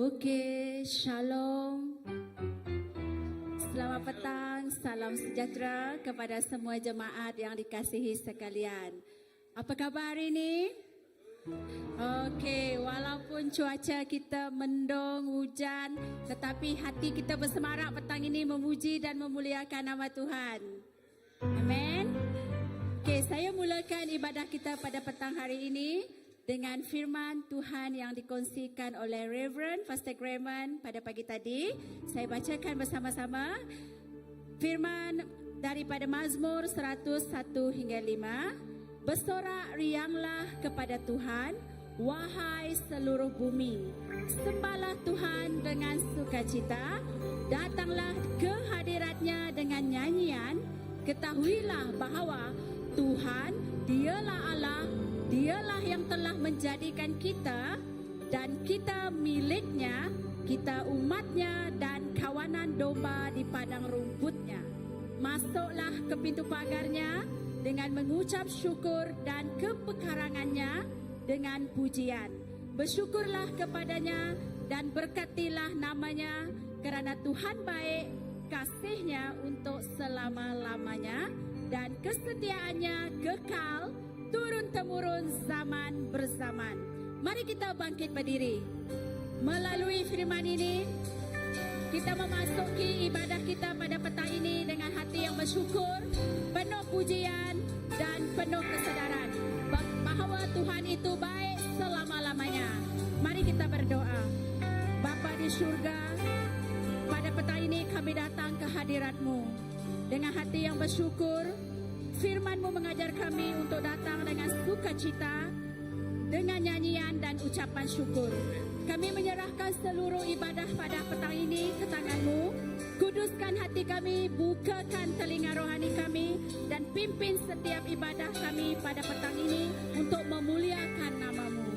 Okey, shalom. Selamat petang, salam sejahtera kepada semua jemaat yang dikasihi sekalian. Apa khabar hari ini? Okey, walaupun cuaca kita mendung, hujan, tetapi hati kita bersemarak petang ini memuji dan memuliakan nama Tuhan. Amen. Okey, saya mulakan ibadah kita pada petang hari ini dengan firman Tuhan yang dikongsikan oleh Reverend Pastor Grayman pada pagi tadi. Saya bacakan bersama-sama firman daripada Mazmur 101 hingga 5. Bersorak rianglah kepada Tuhan, wahai seluruh bumi. Sembahlah Tuhan dengan sukacita, datanglah ke hadiratnya dengan nyanyian. Ketahuilah bahawa Tuhan, dialah Allah, dialah yang telah menjadikan kita dan kita miliknya, kita umatnya dan kawanan domba di padang rumputnya. Masuklah ke pintu pagarnya dengan mengucap syukur dan kepekarangannya dengan pujian. Bersyukurlah kepadanya dan berkatilah namanya, kerana Tuhan baik, kasihnya untuk selama-lamanya dan kesetiaannya kekal turun-temurun zaman berzaman. Mari kita bangkit berdiri. Melalui firman ini, kita memasuki ibadah kita pada petang ini dengan hati yang bersyukur, penuh pujian dan penuh kesedaran bahawa Tuhan itu baik selama-lamanya. Mari kita berdoa. Bapa di syurga, pada petang ini kami datang ke hadirat-Mu dengan hati yang bersyukur. Firman-Mu mengajar kami untuk datang dengan sukacita, dengan nyanyian dan ucapan syukur. Kami menyerahkan seluruh ibadah pada petang ini ke tangan-Mu. Kuduskan hati kami, bukakan telinga rohani kami dan pimpin setiap ibadah kami pada petang ini untuk memuliakan nama-Mu.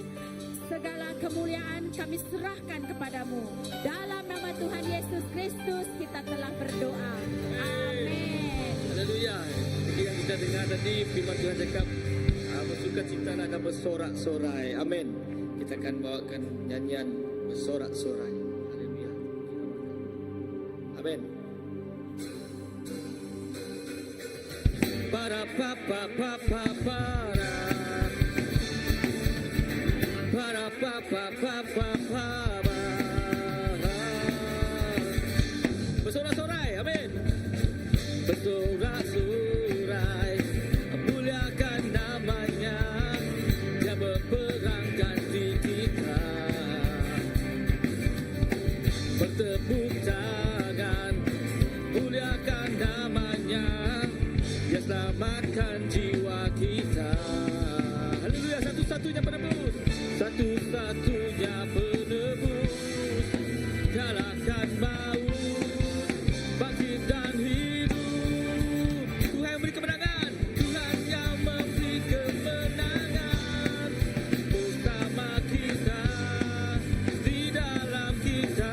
Segala kemuliaan kami serahkan kepadamu. Dalam nama Tuhan Yesus Kristus kita telah berdoa. Amin. Haleluya. Yang kita dengar tadi firman Tuhan cakap, bersukacita akan bersorak-sorai. Amin. Kita akan bawakan nyanyian bersorak-sorai. Haleluya. Amin. Para papa papa para. Para papa papa para. Bersorak-sorai. Amin. Bersorak-sorai, muliakan namanya, dia berperang ganti kita. Bertepuk tangan, muliakan namanya, dia selamatkan jiwa kita. Haleluya, satu-satunya penebus, satu-satunya penebus, kalahkan maut, bangkit dan hidup. Tuhan yang beri kemenangan, Tuhan yang memberi kemenangan bersama kita, di dalam kita.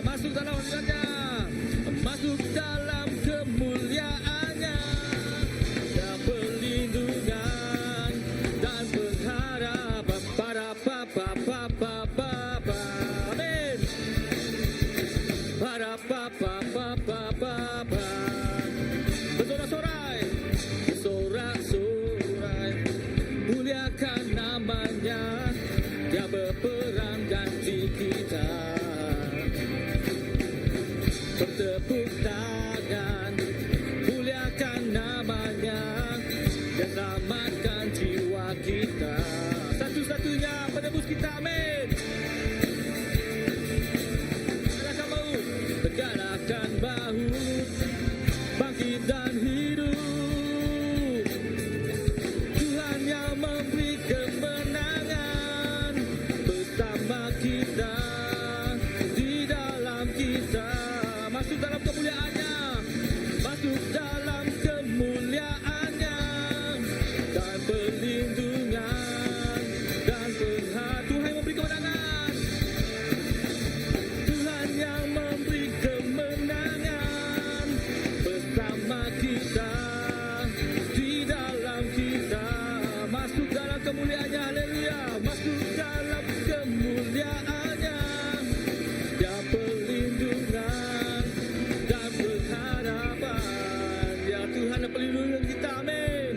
Masuk dalam hadiratnya, masuk dalam kemuliaannya, dan perlindungan dan pengharapan. Para papa papa papa. Amin. Para papa papa papa. Bersorak-sorai, bersorak-sorai, muliakan namanya, dia berperang ganti kita. Bertepuk tangan, muliakan namanya, dia selamatkan jiwa kita. Satu-satunya penebus kita. Amin. Galakkan maut, galakkan bahu, bangkit dan hidup. Tuhan yang memberi kemenangan bersama kita, di dalam kita. Masuk dalam kemuliaannya, masuk dalam kemuliaannya, dan perlindungan dan pengharapan. Tuhan yang memberi kemenangan. perlindungan kita. Amin.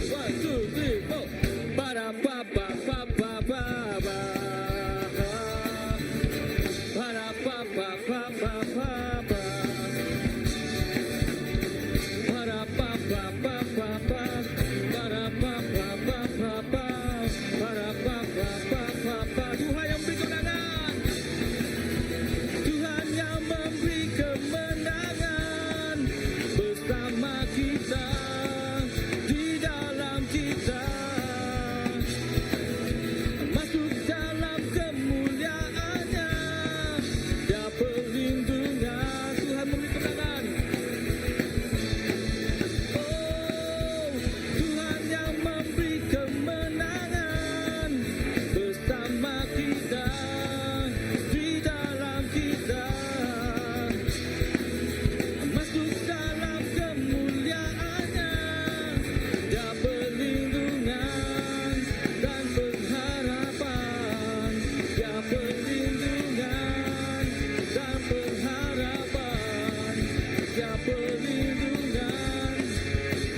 One, two, three, four. Para pa pa pa pa pa pa. Para pa pa pa pa pa pa. Para pa pa pa pa pa. Para pa pa pa pa pa. Para pa pa pa pa pa. Tuhan yang beri kemenangan. Tuhan yang memberi kemenangan bersama kita, di dalam kita, masuk dalam kemuliaannya. Dia perlindungan. Tuhan memberi kemenangan. Oh, Tuhan yang memberi kemenangan bersama kita, di dalam kita, masuk dalam kemuliaannya. Dia perlindungan dan pengharapan. Dia perlindungan dan pengharapan. Dia perlindungan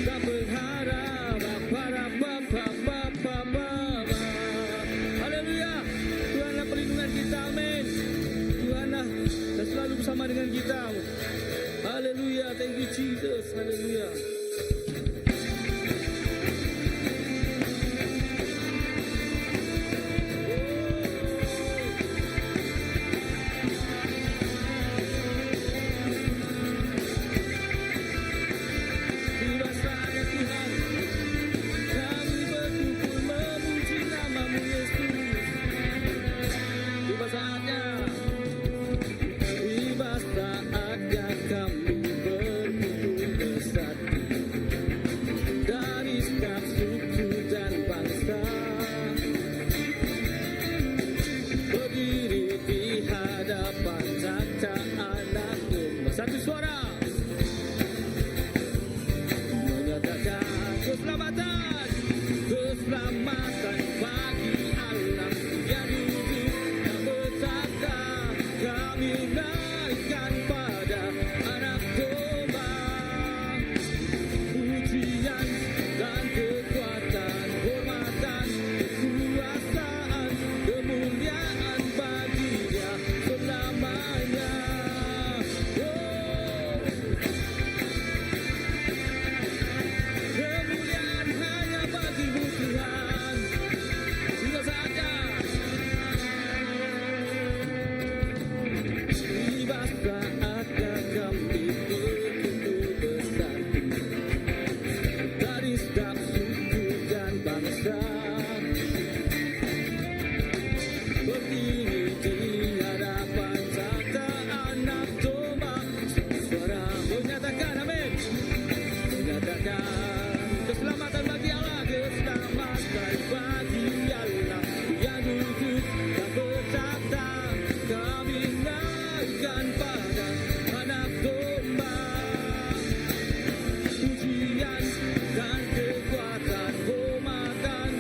dan pengharapan. Para pa pa pa pa pa pa. Haleluya. Tuhanlah perlindungan kita. Amin. Tuhanlah dan selalu bersama dengan kita. Haleluya. Thank you Jesus. Haleluya. Tiba saatnya Tuhan, kami berkumpul memuji nama-Mu Yesus. Tiba saatnya, tiba saatnya kami berkumpul bersatu dari setiap suku dan bangsa, berdiri di hadapan takhta Anak Domba. Satu suara menyatakan keselamatan, keselamatan bagi alam yang duduk dan bertakhta. Kami naikkan pada Anak Domba pujian dan kekuatan, hormatan, kekuasaan, kemuliaan bagi Dia selamanya. Oh, kemuliaan hanya bagi-Mu Tuhan. Tiba saatnya, tiba saatnya kami berkumpul bersatu dari setiap suku dan bangsa, berdiri di hadapan takhta Anak Domba. Suara menyatakan amin. Menyatakan keselamatan bagi Allah, keselamatan bagi Allah yang duduk dan bertakhta. Kami naikkan pada Anak Domba pujian dan kekuatan, hormatan,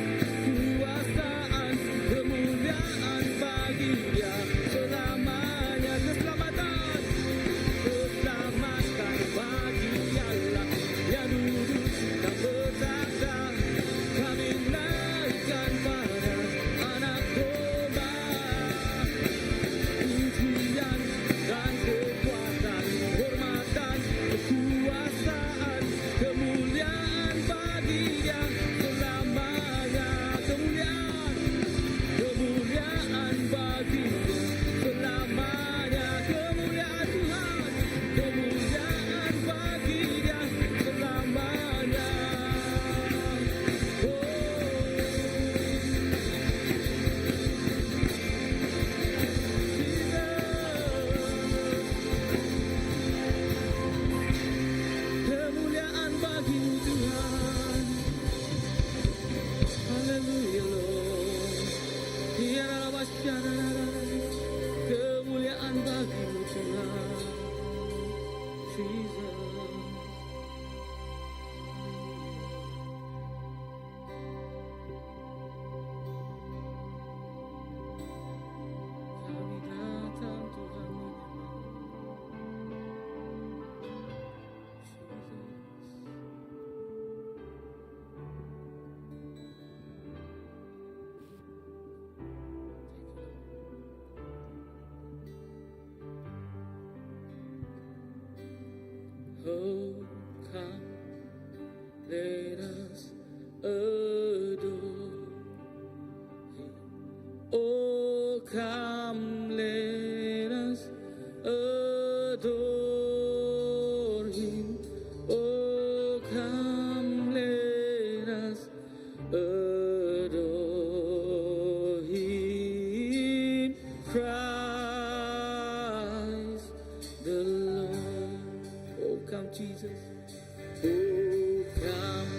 kuasaan, kemuliaan bagi Dia selamanya. Keselamatan, keselamatan bagi Allah yang duduk dan bertakhta. Kami naikkan pada Anak Domba pujian dan kekuatan, hormatan, kekuasaan, kemuliaan bagi Dia selamanya. Kemuliaan, kemuliaan bagi Dia selamanya. Kemuliaan Tuhan, kemuliaan bagi Dia selamanya. Oh, kemuliaan bagi-Mu Tuhan. Haleluya Lord. Kemuliaan bagi-Mu Tuhan. Jesus. Oh, come, let us adore Him. Oh, come, let us adore Him. Oh, come, let us adore Him. Christ the Lord. Oh, come, Jesus. Oh, come,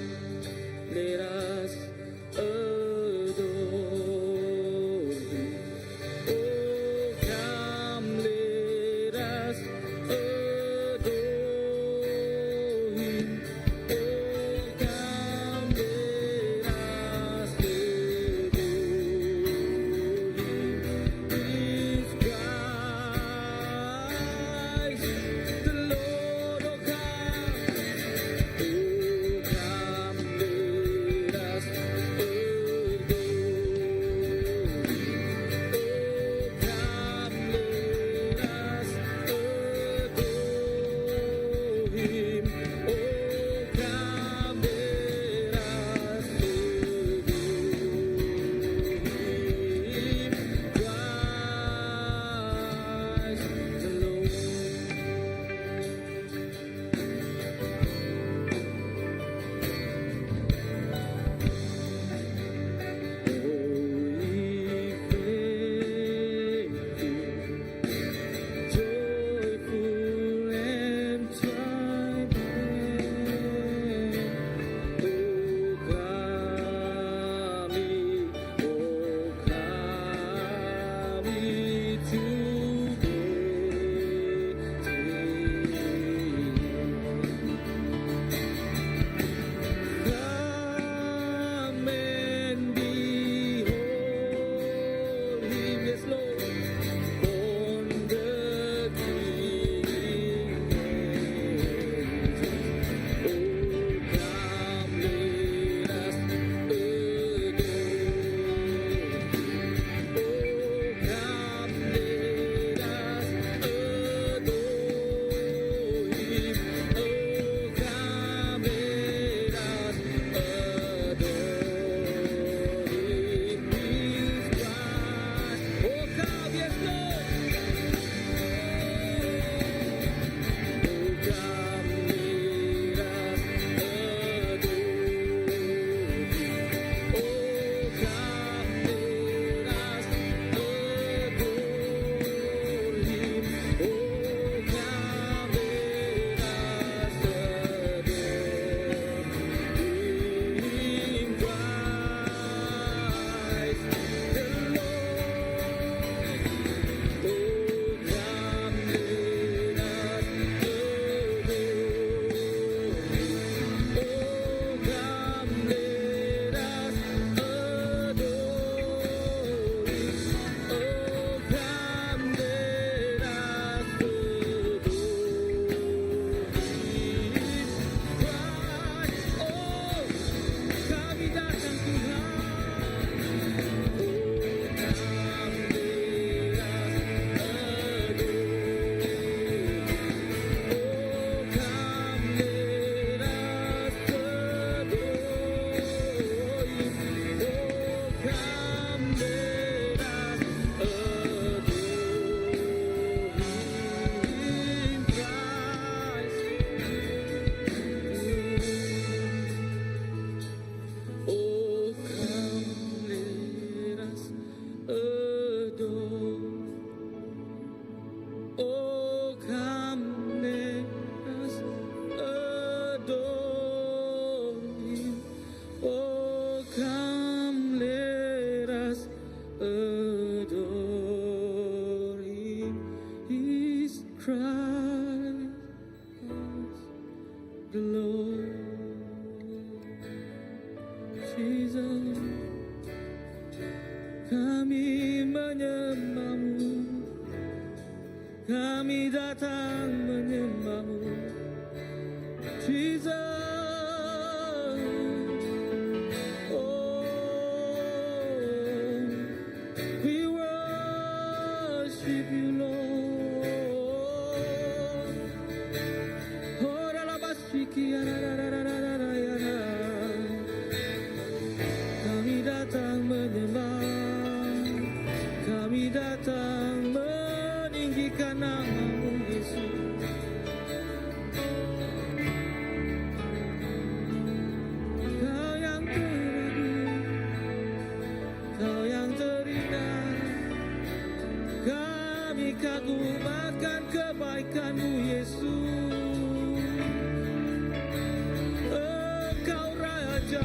let us adore Him. Oh, come, let us adore Him. Oh, come, let us adore Him. Is Christ the Lord? Oh, come. Kami menyembah-Mu, kami datang menyembah-Mu, Jesus. Oh, we worship You, Lord. Oh, datang menyembah, kami datang meninggikan nama-Mu Yesus. Kau yang teragung, Kau yang terindah, kami kagum akan kebaikan-Mu Yesus. Engkau Raja,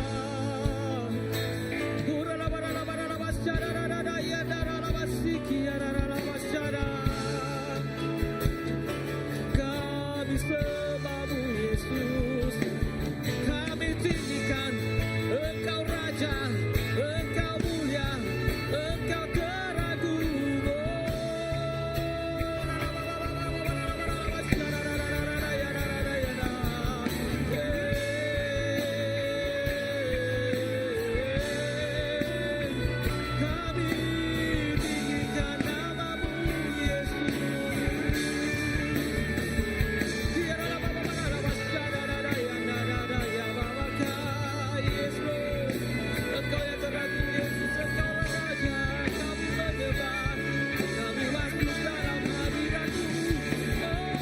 kami sembah-Mu Yesus, kami tinggikan Engkau Raja, Engkau mulia, Engkau teragung. Kami tinggikan nama-Mu Yesus. Yes, Lord. Engkau yang teragung Yesus, Engkau Raja, kami menyembah, kami masuk dalam hadirat-Mu. Yes, Lord.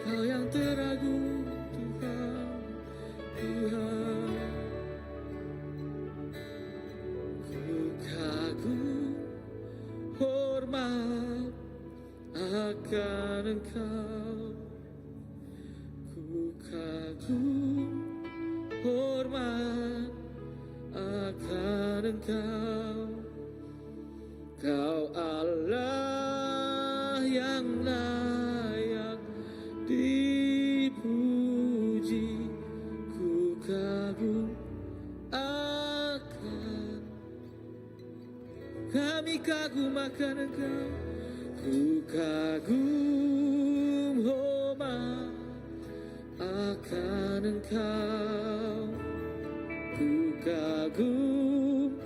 Kau yang teragung Tuhan, Tuhan. Ku kagum hormat akan Engkau, ku kagum hormat akan Engkau. Kau Allah yang layak dipuji, ku kagum akan, kami kagum akan Engkau, ku kagum hormat akan Engkau, ku kagum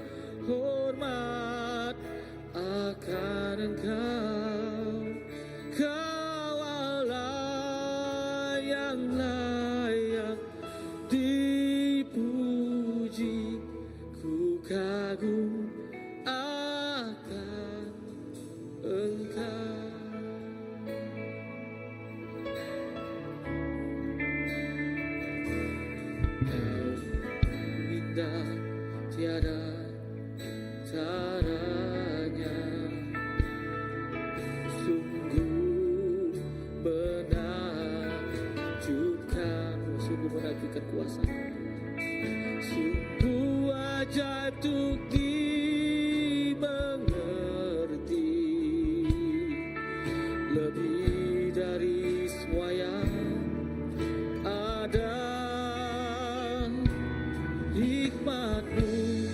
hormat akan Engkau. Kau Allah yang layak dipuji, ku kagum akan Engkau. Kau indah tiada caranya, sungguh menakjubkan, sungguh menakjubkan kuasa, sungguh ajaib untuk dimengerti, lebih dari semua yang ada. Hikmat-Mu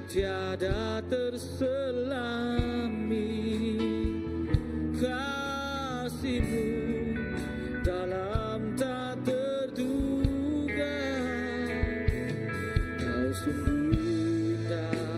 tiada terselami, kasih-Mu dalam tak terduga. Kau sungguh indah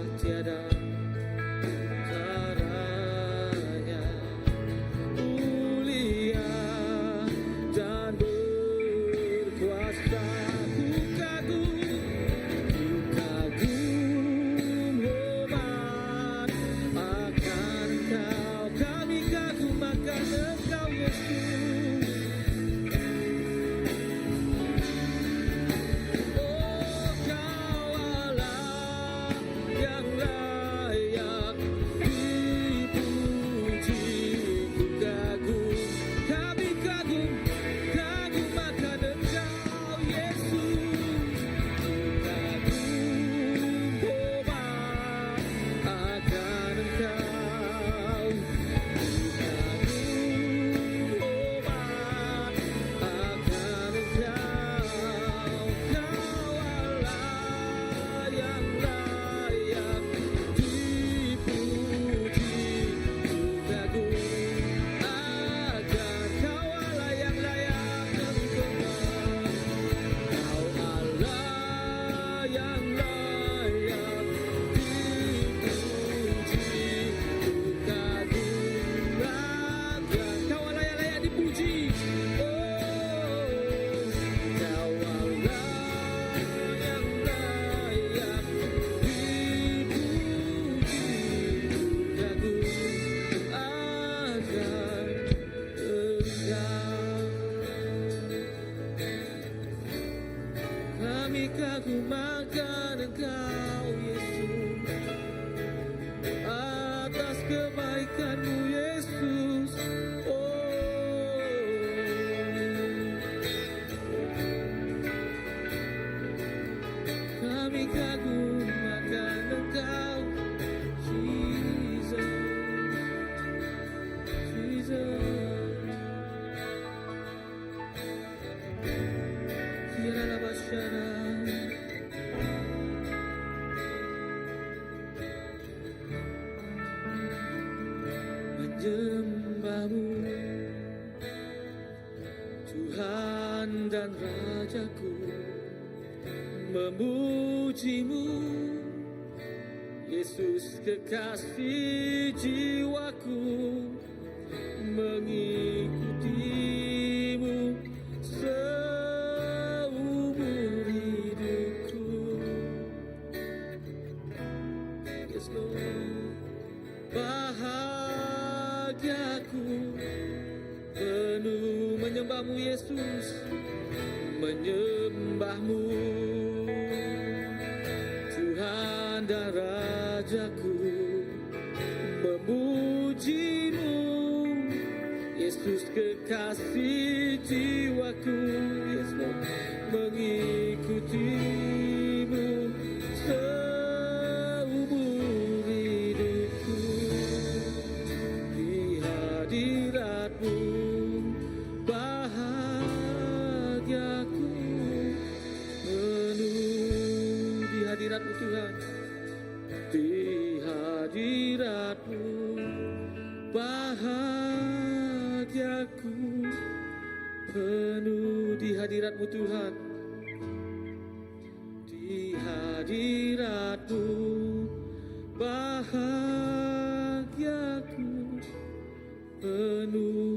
Kami kagum akan Engkau Yesus, atas kebaikan-Mu Yesus. Kami kagum akan Engkau, Jesus, Jesus. Kirana Basyara, menyembah-Mu Tuhan dan Rajaku, memuji-Mu Yesus kekasih jiwaku, mengikuti-Mu seumur hidupku. Yes Lord, bahagiaku penuh menyembah-Mu Yesus, menyembah-Mu Tuhan dan Rajaku, memuji-Mu Yesus kekasih jiwaku. Yes Lord, mengikuti-Mu seumur hidupku. Di hadirat-Mu bahagiaku penuh. Di hadirat-Mu Tuhan, di hadirat-Mu bahagiaku penuh. Di hadirat-Mu Tuhan, di hadirat-Mu bahagiaku penuh.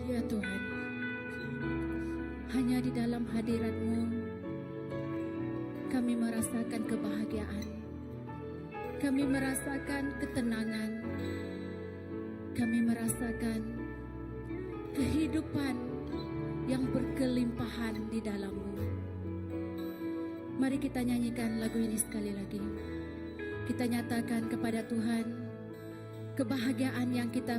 Ya Tuhan, hanya di dalam hadirat-Mu kami merasakan kebahagiaan, kami merasakan ketenangan, kami merasakan kehidupan yang berkelimpahan di dalam-Mu. Mari kita nyanyikan lagu ini sekali lagi. Kita nyatakan kepada Tuhan kebahagiaan yang kita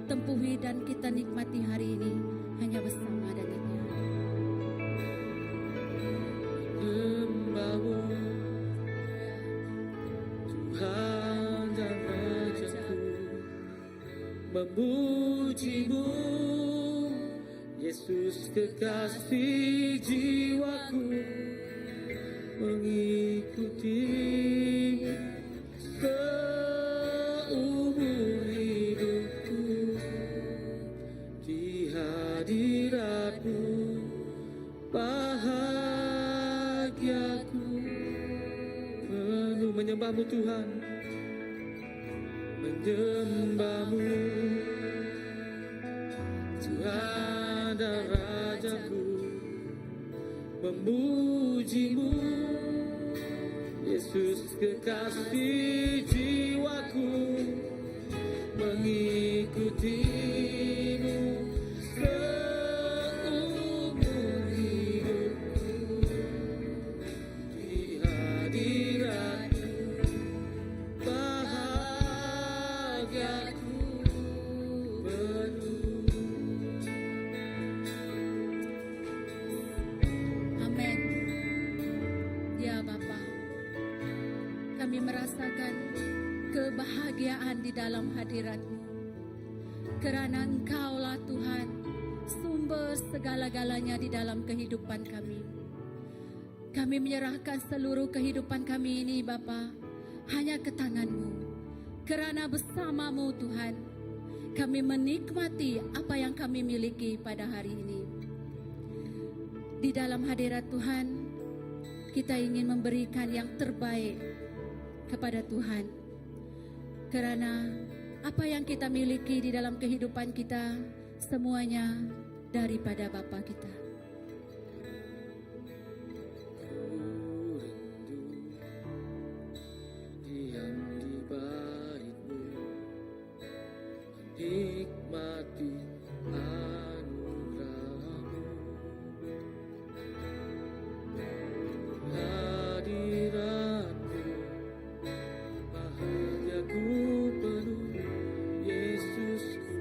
tempuhi dan kita nikmati hari ini hanya bersama dengannya. Menyembah-Mu Tuhan dan Rajaku, memuji-Mu Yesus kekasih jiwaku, mengikuti seumur hidupku. Di hadirat-Mu bahagiaku penuh. Menyembah-Mu Tuhan, menyembah-Mu Tuhan dan Rajaku, memuji-Mu Yesus kekasih jiwaku, mengikuti-Mu seumur hidupku. Di hadirat-Mu bahagiaku penuh. Amin. Ya Bapa, kami merasakan kebahagiaan di dalam hadirat-Mu, kerana Engkaulah Tuhan sumber segala-galanya di dalam kehidupan kami. Kami menyerahkan seluruh kehidupan kami ini Bapa hanya ke tangan-Mu, kerana bersama-Mu Tuhan kami menikmati apa yang kami miliki pada hari ini. Di dalam hadirat Tuhan kita ingin memberikan yang terbaik kepada Tuhan, kerana apa yang kita miliki di dalam kehidupan kita semuanya daripada Bapa kita. Diam di baitmu, menikmati anugerahmu. Hadiratmu, bahagiaku penuh, Yesusku,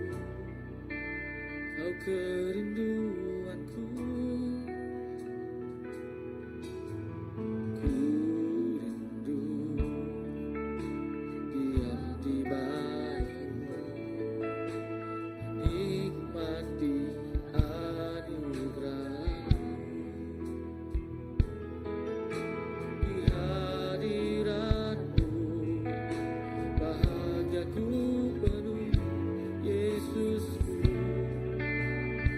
Kau kerinduanku. Ku rindu diam di baitmu, menikmati anugerahmu. Di hadiratmu, bahagiaku penuh, Yesusku,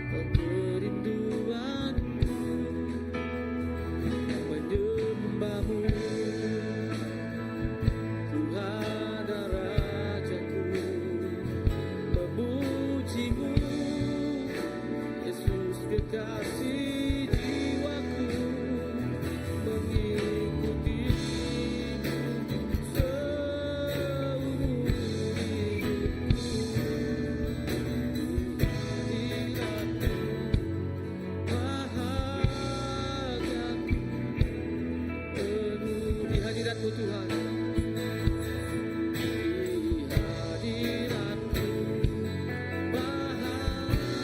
Kau kerinduanku. Menyembahmu, Tuhan dan Rajaku, memujimu, Yesus kekasih jiwaku, mengikutimu seumur hidupku. Bahagiaku penuh di hadiratmu Tuhan. Di hadiratmu,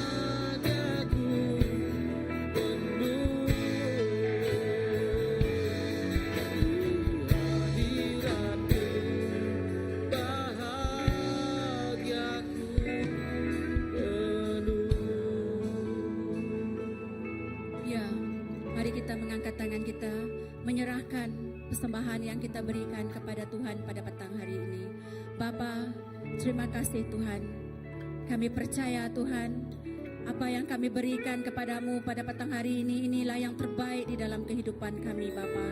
bahagiaku penuh. Di hadiratmu, bahagiaku penuh. Ya, mari kita mengangkat tangan kita, menyerahkan persembahan yang kita berikan kepada Tuhan pada petang hari ini. Bapa, terima kasih Tuhan. Kami percaya Tuhan, apa yang kami berikan kepadamu pada petang hari ini, inilah yang terbaik di dalam kehidupan kami Bapa.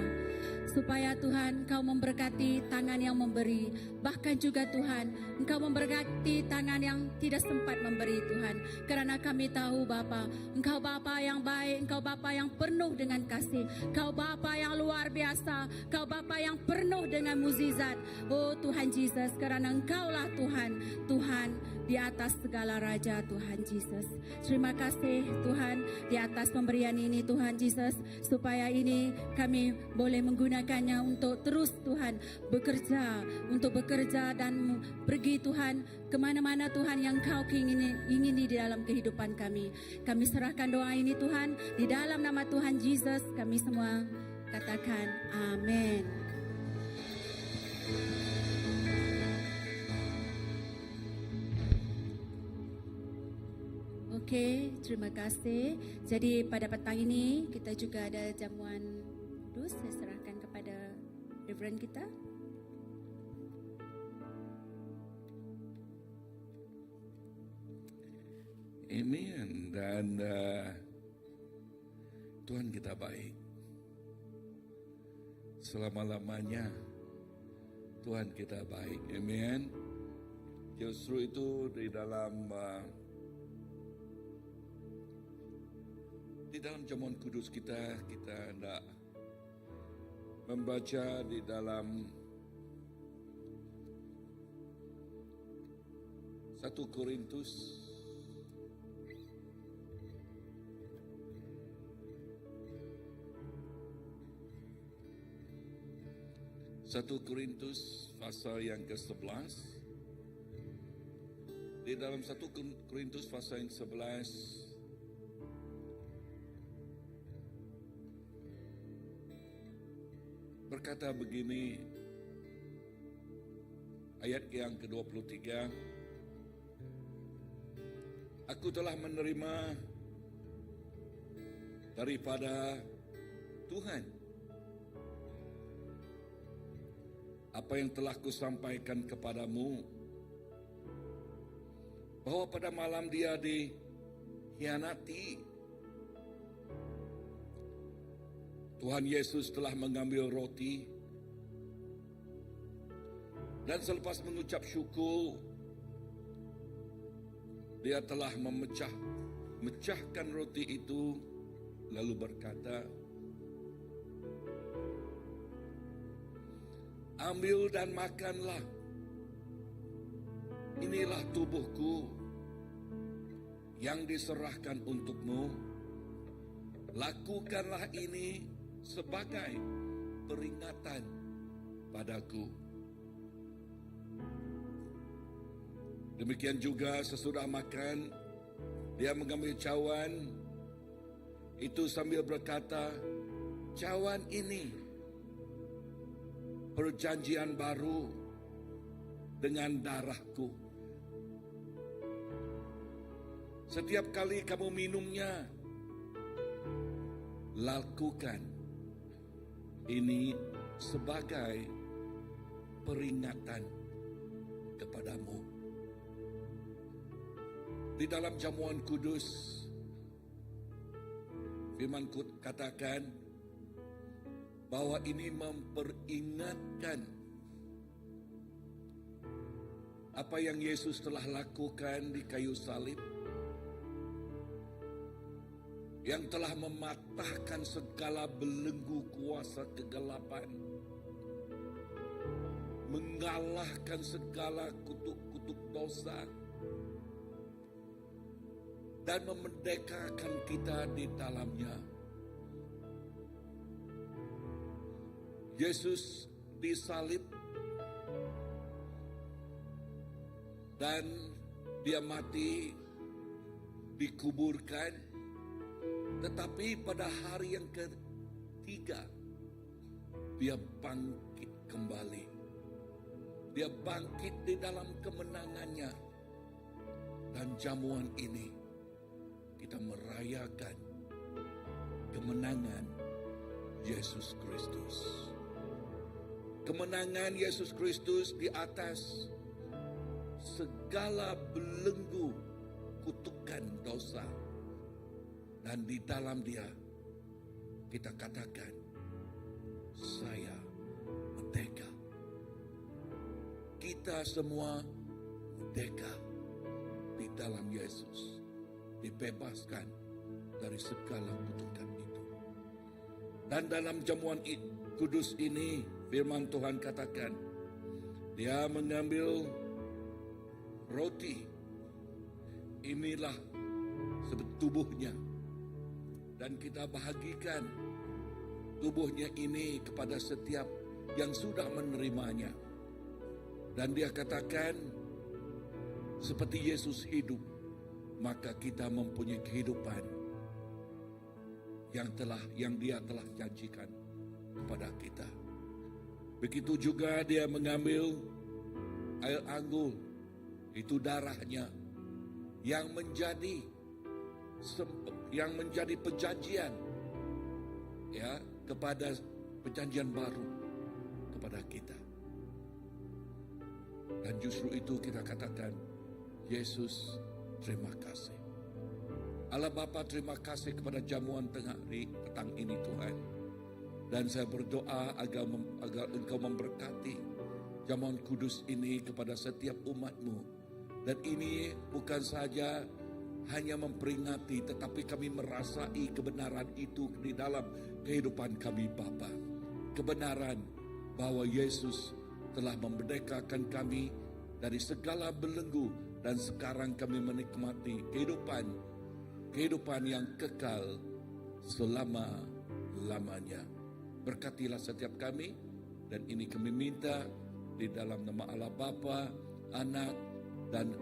Supaya Tuhan Engkau memberkati tangan yang memberi. Bahkan juga Tuhan Engkau memberkati tangan yang tidak sempat memberi Tuhan. Kerana kami tahu Bapa, Engkau Bapa yang baik, Engkau Bapa yang penuh dengan kasih, Engkau Bapa yang luar biasa, Engkau Bapa yang penuh dengan mukjizat. Oh Tuhan Yesus, kerana Engkaulah Tuhan, Tuhan di atas segala raja Tuhan Yesus. Terima kasih Tuhan di atas pemberian ini Tuhan Yesus, supaya ini kami boleh menggunakannya untuk terus Tuhan bekerja dan pergi Tuhan kemana-mana Tuhan yang Kau ingini di dalam kehidupan kami. Kami serahkan doa ini Tuhan di dalam nama Tuhan Yesus. Kami semua katakan amin. Okey, terima kasih. Jadi pada petang ini kita juga ada jamuan kudus. Saya serahkan kepada Reverend kita. Amen. Dan Tuhan kita baik. Selama-lamanya Tuhan kita baik. Amen. Justru itu di dalam jamuan kudus kita hendak membaca di dalam 1 Korintus 1 Korintus pasal yang ke-11. Di dalam 1 Korintus pasal yang 11 berkata begini, ayat yang ke-23, aku telah menerima daripada Tuhan apa yang telah kusampaikan kepadamu, bahwa pada malam dia dikhianati, Tuhan Yesus telah mengambil roti dan selepas mengucap syukur Dia telah memecahkan roti itu, lalu berkata, "Ambil dan makanlah. Inilah tubuhku yang diserahkan untukmu. Lakukanlah ini sebagai peringatan padaku." Demikian juga sesudah makan, dia mengambil cawan itu sambil berkata, "Cawan ini perjanjian baru dengan darahku. Setiap kali kamu minumnya, lakukan ini sebagai peringatan kepadamu." Di dalam jamuan kudus, firman katakan bahwa ini memperingatkan apa yang Yesus telah lakukan di kayu salib, yang telah mematahkan segala belenggu kuasa kegelapan, mengalahkan segala kutuk-kutuk dosa, dan memerdekakan kita di dalamnya. Yesus disalib dan dia mati, dikuburkan, tetapi pada hari yang ketiga dia bangkit kembali. Dia bangkit di dalam kemenangannya, dan jamuan ini kita merayakan kemenangan Yesus Kristus. Kemenangan Yesus Kristus di atas segala belenggu kutukan dosa. Dan di dalam dia kita katakan, saya merdeka. Kita semua merdeka di dalam Yesus. Dibebaskan dari segala kutukan itu. Dan dalam jamuan kudus ini, firman Tuhan katakan, dia mengambil roti, inilah tubuhnya, dan kita bahagikan tubuhnya ini kepada setiap yang sudah menerimanya. Dan dia katakan, seperti Yesus hidup, maka kita mempunyai kehidupan yang dia telah janjikan kepada kita. Begitu juga dia mengambil air anggur, itu darahnya yang menjadi perjanjian, ya, kepada perjanjian baru kepada kita. Dan justru itu kita katakan, Yesus, terima kasih. Allah Bapa, terima kasih kepada jamuan tengah hari petang ini Tuhan. Dan saya berdoa agar Engkau memberkati jamuan kudus ini kepada setiap umat-Mu. Dan ini bukan saja hanya memperingati, tetapi kami merasai kebenaran itu di dalam kehidupan kami Bapa. Kebenaran bahwa Yesus telah memerdekakan kami dari segala belenggu. Dan sekarang kami menikmati kehidupan yang kekal selama-lamanya. Berkatilah setiap kami, dan ini kami minta di dalam nama Allah Bapa, Anak, dan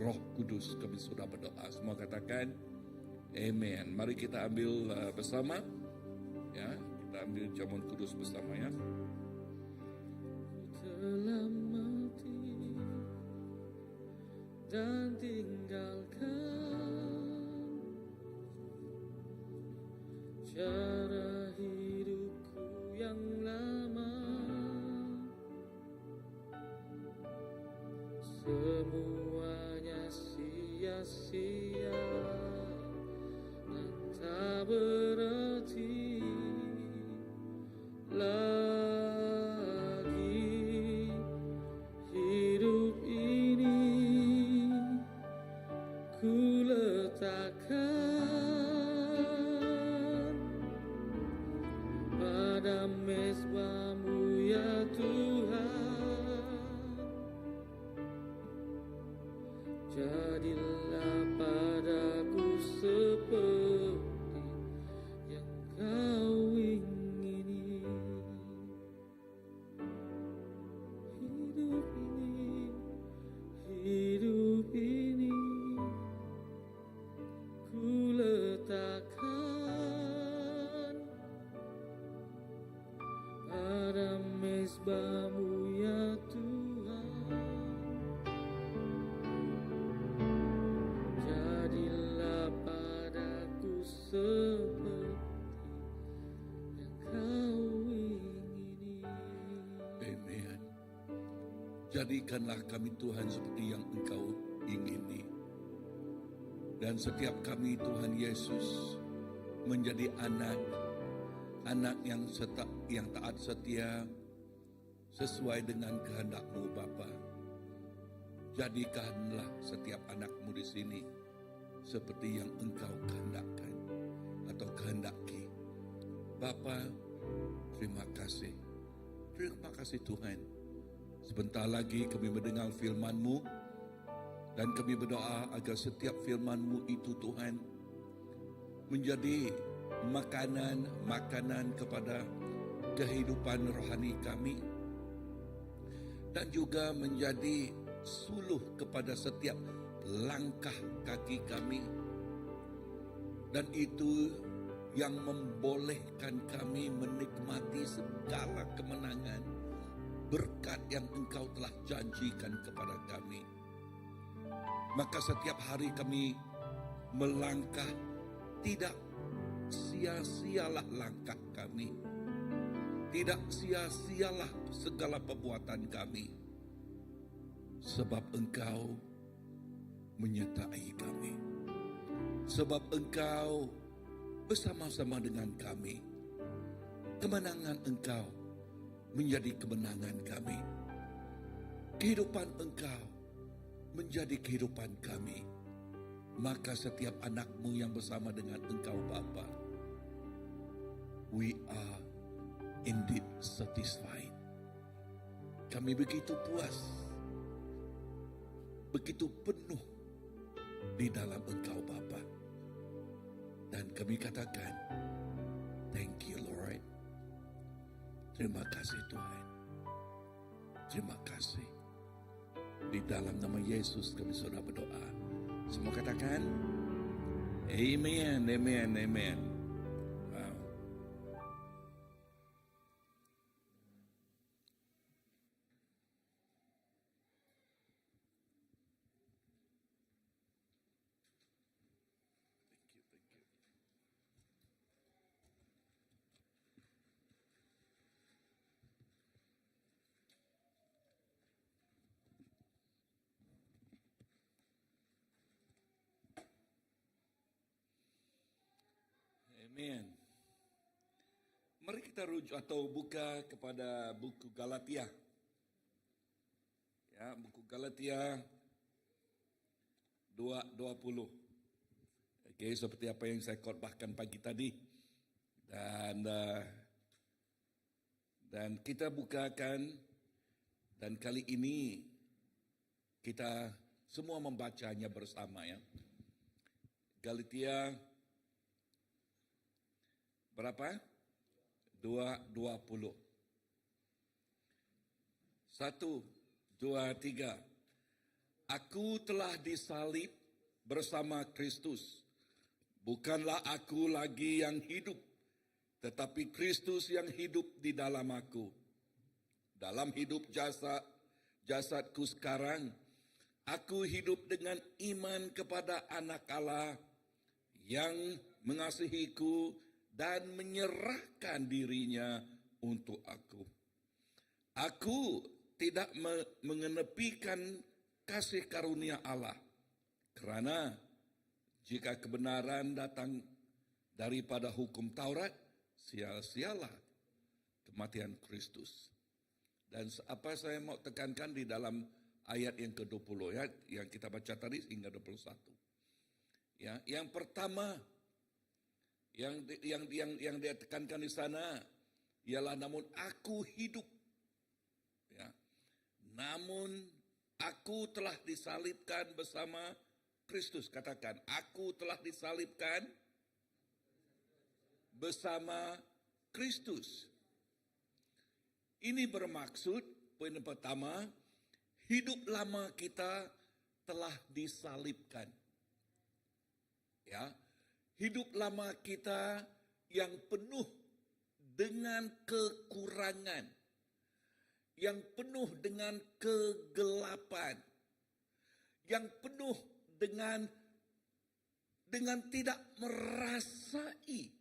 Roh Kudus. Kami sudah berdoa. Semua katakan amen. Mari kita ambil bersama, ya, kita ambil jamuan kudus bersama, ya. Telah mati dan tinggalkan cara hidupku yang lama. Semuanya sia-sia dan tak berarti lagi. Hidup ini ku letakkan pada mezbamu ya Tuhan. Jadilah padaku seperti yang kau ingini. Hidup ini ku letakkan pada mezbamu ya Tuhan. Jadilah padaku seperti yang kau ingini. Amen. Jadikanlah kami Tuhan seperti yang Engkau ingini. Dan setiap kami Tuhan Yesus menjadi anak yang taat setia sesuai dengan kehendak-Mu Bapa. Jadikanlah setiap anak-Mu di sini seperti yang Engkau kehendakkan atau kehendaki. Bapa, terima kasih. Terima kasih Tuhan. Sebentar lagi kami mendengar firman-Mu dan kami berdoa agar setiap firman-Mu itu Tuhan menjadi makanan kepada kehidupan rohani kami dan juga menjadi suluh kepada setiap langkah kaki kami, dan itu yang membolehkan kami menikmati segala kemenangan berkat yang Engkau telah janjikan kepada kami. Maka setiap hari kami melangkah, tidak sia-sialah langkah kami, tidak sia-sialah segala perbuatan kami, sebab Engkau menyertai kami, sebab Engkau bersama-sama dengan kami. Kemenangan Engkau menjadi kemenangan kami, kehidupan Engkau menjadi kehidupan kami. Maka setiap anak-Mu yang bersama dengan Engkau Bapa, we are indeed satisfied. Kami begitu puas, begitu penuh di dalam Engkau Bapa. Dan kami katakan, thank you Lord. Terima kasih Tuhan. Terima kasih. Di dalam nama Yesus kami sudah berdoa. Semua katakan, amen, amen, amen. Wow. Amen. Mari kita rujuk atau buka kepada buku Galatia. Ya, buku Galatia 2:20. Oke, seperti apa yang saya khotbahkan pagi tadi. Dan kita bukakan, dan kali ini kita semua membacanya bersama ya. Galatia berapa? 2:20. 1, 2, 3. Aku telah disalib bersama Kristus. Bukanlah aku lagi yang hidup, tetapi Kristus yang hidup di dalam aku. Dalam hidup jasadku sekarang, aku hidup dengan iman kepada Anak Allah yang mengasihiku dan menyerahkan dirinya untuk aku. Aku tidak mengenepikan kasih karunia Allah, kerana jika kebenaran datang daripada hukum Taurat, sia-sialah kematian Kristus. Dan apa saya mau tekankan di dalam ayat yang ke-20 ya, yang kita baca tadi hingga 21. Ya, yang pertama yang dia tekankan di sana ialah namun aku hidup. Ya. Namun aku telah disalibkan bersama Kristus. Katakan, aku telah disalibkan bersama Kristus. Ini bermaksud, poin yang pertama, hidup lama kita telah disalibkan. Ya, hidup lama kita yang penuh dengan kekurangan, yang penuh dengan kegelapan, yang penuh dengan tidak merasai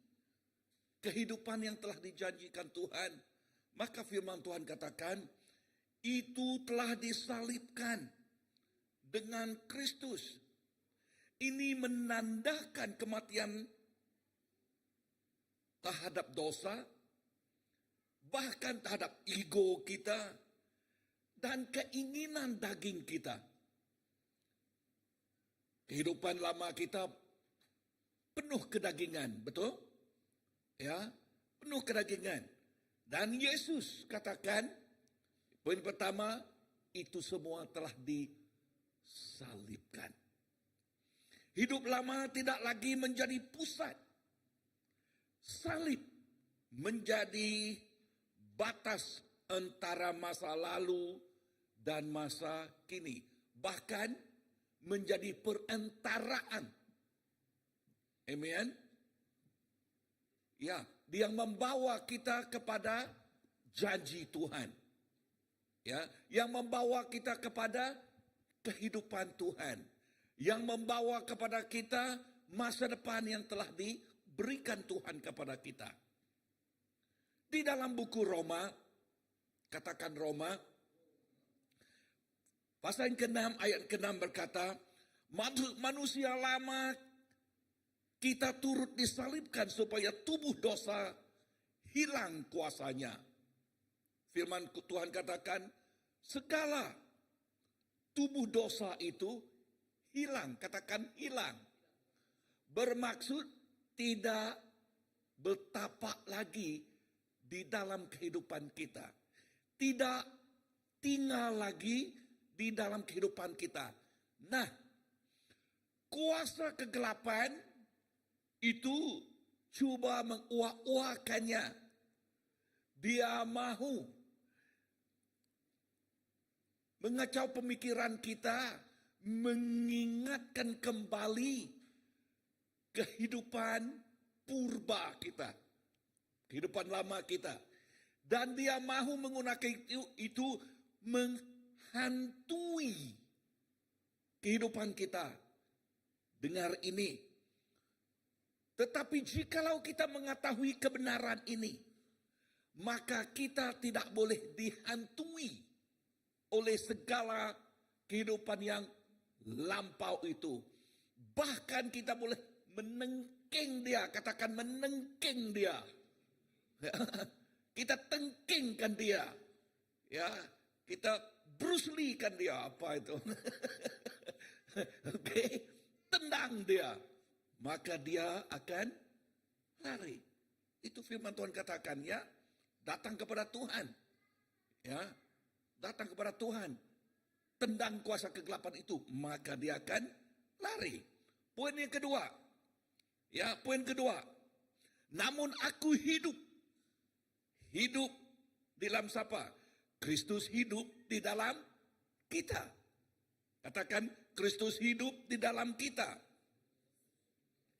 kehidupan yang telah dijanjikan Tuhan. Maka firman Tuhan katakan, itu telah disalibkan dengan Kristus. Ini menandakan kematian terhadap dosa, bahkan terhadap ego kita, dan keinginan daging kita. Kehidupan lama kita penuh kedagingan, betul? Ya, penuh kedagingan. Dan Yesus katakan, poin pertama, itu semua telah disalibkan. Hidup lama tidak lagi menjadi pusat. Salib menjadi batas antara masa lalu dan masa kini. Bahkan menjadi perantaraan. Amen. Ya, dia membawa kita kepada janji Tuhan. Ya, yang membawa kita kepada kehidupan Tuhan. Yang membawa kepada kita masa depan yang telah diberikan Tuhan kepada kita. Di dalam buku Roma, katakan Roma, pasal yang ke-6 ayat ke-6 berkata, manusia lama kita turut disalibkan supaya tubuh dosa hilang kuasanya. Firman Tuhan katakan, segala tubuh dosa itu hilang, katakan hilang. Bermaksud tidak bertapak lagi di dalam kehidupan kita. Tidak tinggal lagi di dalam kehidupan kita. Nah, kuasa kegelapan itu coba menguak-uakannya. Dia mahu mengacau pemikiran kita, mengingatkan kembali kehidupan purba kita, kehidupan lama kita. Dan dia mahu menggunakan itu menghantui kehidupan kita. Dengar ini. Tetapi jikalau kita mengetahui kebenaran ini, maka kita tidak boleh dihantui oleh segala kehidupan yang lampau itu. Bahkan kita boleh menengking dia. Katakan menengking dia. Kita tengkingkan dia. Ya, kita Bruce Lee kan dia. Apa itu? Oke, tendang dia. Maka dia akan lari. Itu firman Tuhan katakan ya. Datang kepada Tuhan. Ya, datang kepada Tuhan. Tendang kuasa kegelapan itu, maka dia akan lari. Poin yang kedua. Ya, poin kedua. Namun aku hidup. Hidup di dalam siapa? Kristus hidup di dalam kita. Katakan Kristus hidup di dalam kita.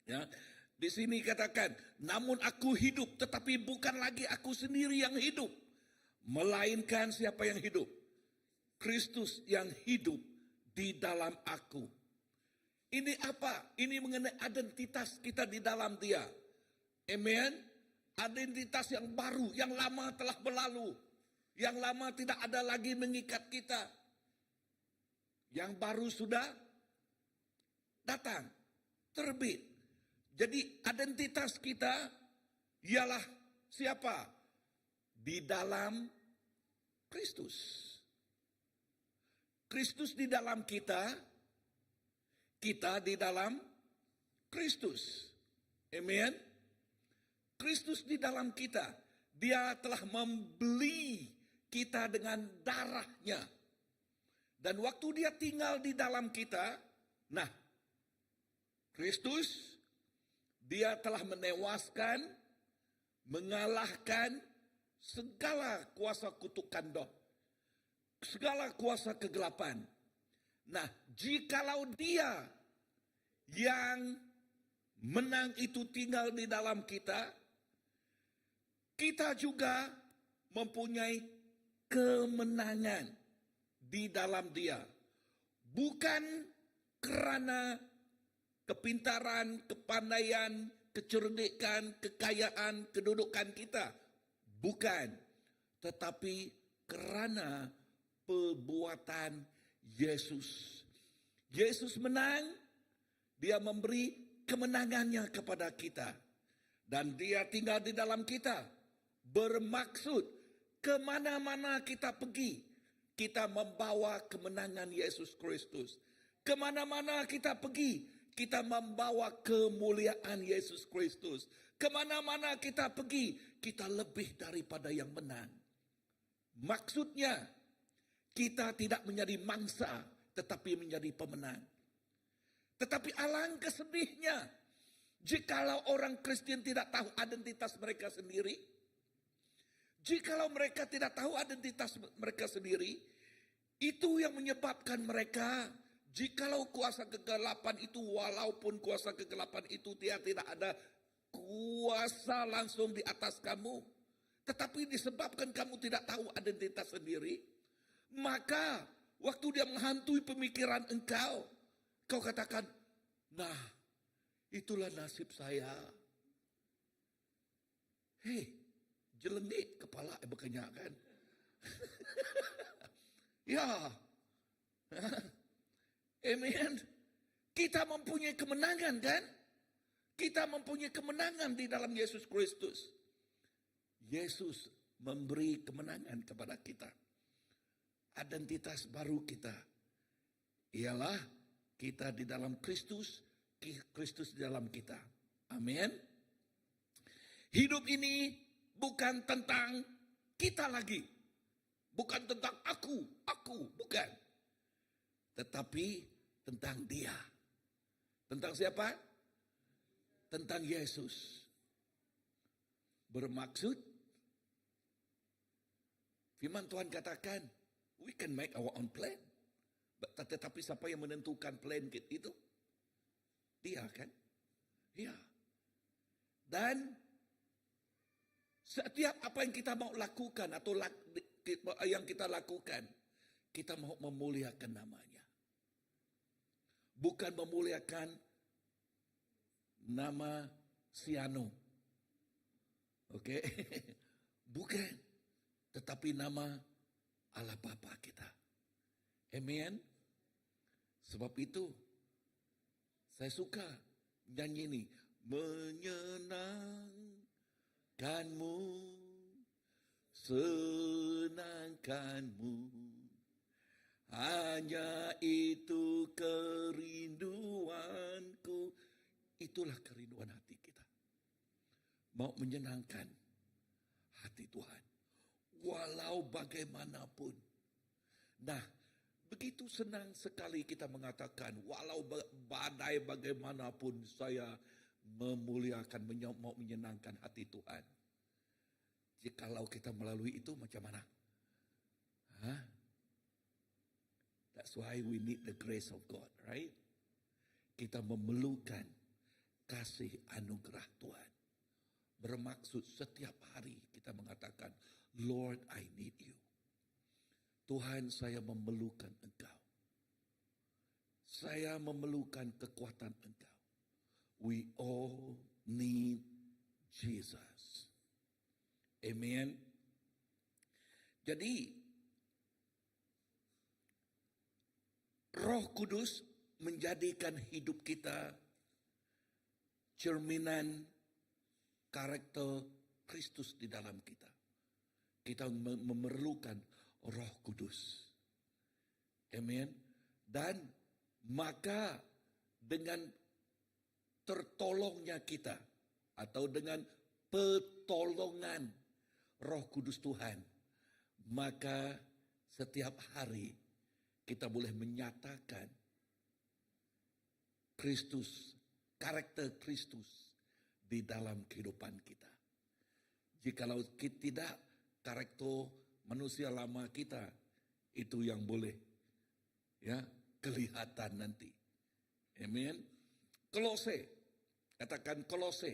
Ya, di sini katakan, namun aku hidup, tetapi bukan lagi aku sendiri yang hidup, melainkan siapa yang hidup? Kristus yang hidup di dalam aku. Ini apa? Ini mengenai identitas kita di dalam dia. Amen. Identitas yang baru, yang lama telah berlalu. Yang lama tidak ada lagi mengikat kita. Yang baru sudah datang, terbit. Jadi identitas kita ialah siapa? Di dalam Kristus. Kristus di dalam kita, kita di dalam Kristus. Amen. Kristus di dalam kita. Dia telah membeli kita dengan darahnya. Dan waktu dia tinggal di dalam kita, nah, Kristus, dia telah menewaskan, mengalahkan segala kuasa kutukan doh, segala kuasa kegelapan. Nah, jikalau dia yang menang itu tinggal di dalam kita, kita juga mempunyai kemenangan di dalam dia. Bukan karena kepintaran, kepandaian, kecerdikan, kekayaan, kedudukan kita. Bukan. Tetapi karena perbuatan Yesus. Yesus menang, dia memberi kemenangannya kepada kita. Dan dia tinggal di dalam kita. Bermaksud kemana-mana kita pergi, kita membawa kemenangan Yesus Kristus. Kemana-mana kita pergi, kita membawa kemuliaan Yesus Kristus. Kemana-mana kita pergi, kita lebih daripada yang menang. Maksudnya, kita tidak menjadi mangsa, tetapi menjadi pemenang. Tetapi alangkah sedihnya, jikalau orang Kristen tidak tahu identitas mereka sendiri. Jikalau mereka tidak tahu identitas mereka sendiri, itu yang menyebabkan mereka, jikalau kuasa kegelapan itu, walaupun kuasa kegelapan itu dia tidak ada kuasa langsung di atas kamu, tetapi disebabkan kamu tidak tahu identitas sendiri, maka waktu dia menghantui pemikiran engkau, kau katakan, nah itulah nasib saya. Hei, jelengit kepala berkenyakan. Ya. Amen. Kita mempunyai kemenangan kan? Kita mempunyai kemenangan di dalam Yesus Kristus. Yesus memberi kemenangan kepada kita. Identitas baru kita ialah kita di dalam Kristus, Kristus di dalam kita. Amin. Hidup ini bukan tentang kita lagi. Bukan tentang aku, bukan. Tetapi tentang dia. Tentang siapa? Tentang Yesus. Bermaksud, firman Tuhan katakan, we can make our own plan. Tetapi siapa yang menentukan plan itu? Dia kan? Dia. Dan setiap apa yang kita mau lakukan atau yang kita lakukan, kita mau memuliakan namanya. Bukan memuliakan nama Siano. Oke? Bukan. Tetapi nama Allah Bapa kita. Amen. Sebab itu saya suka nyanyi ini. Menyenangkanmu, senangkanmu, hanya itu kerinduanku. Itulah kerinduan hati kita. Mau menyenangkan hati Tuhan. Walau bagaimanapun. Nah, begitu senang sekali kita mengatakan, walau badai bagaimanapun saya memuliakan, mau menyenangkan hati Tuhan. Jikalau kita melalui itu macam mana? Hah? That's why we need the grace of God, right? Kita memerlukan kasih anugerah Tuhan. Bermaksud setiap hari kita mengatakan, Lord, I need you. Tuhan, saya memerlukan Engkau. Saya memerlukan kekuatan Engkau. We all need Jesus. Amen. Jadi, Roh Kudus menjadikan hidup kita cerminan karakter Kristus di dalam kita. Kita memerlukan Roh Kudus. Amen. Dan maka dengan tertolongnya kita atau dengan pertolongan Roh Kudus Tuhan, maka setiap hari kita boleh menyatakan Kristus, karakter Kristus di dalam kehidupan kita. Jikalau kita tidak, karakter manusia lama kita itu yang boleh ya kelihatan nanti. Amin. Kolose, katakan Kolose.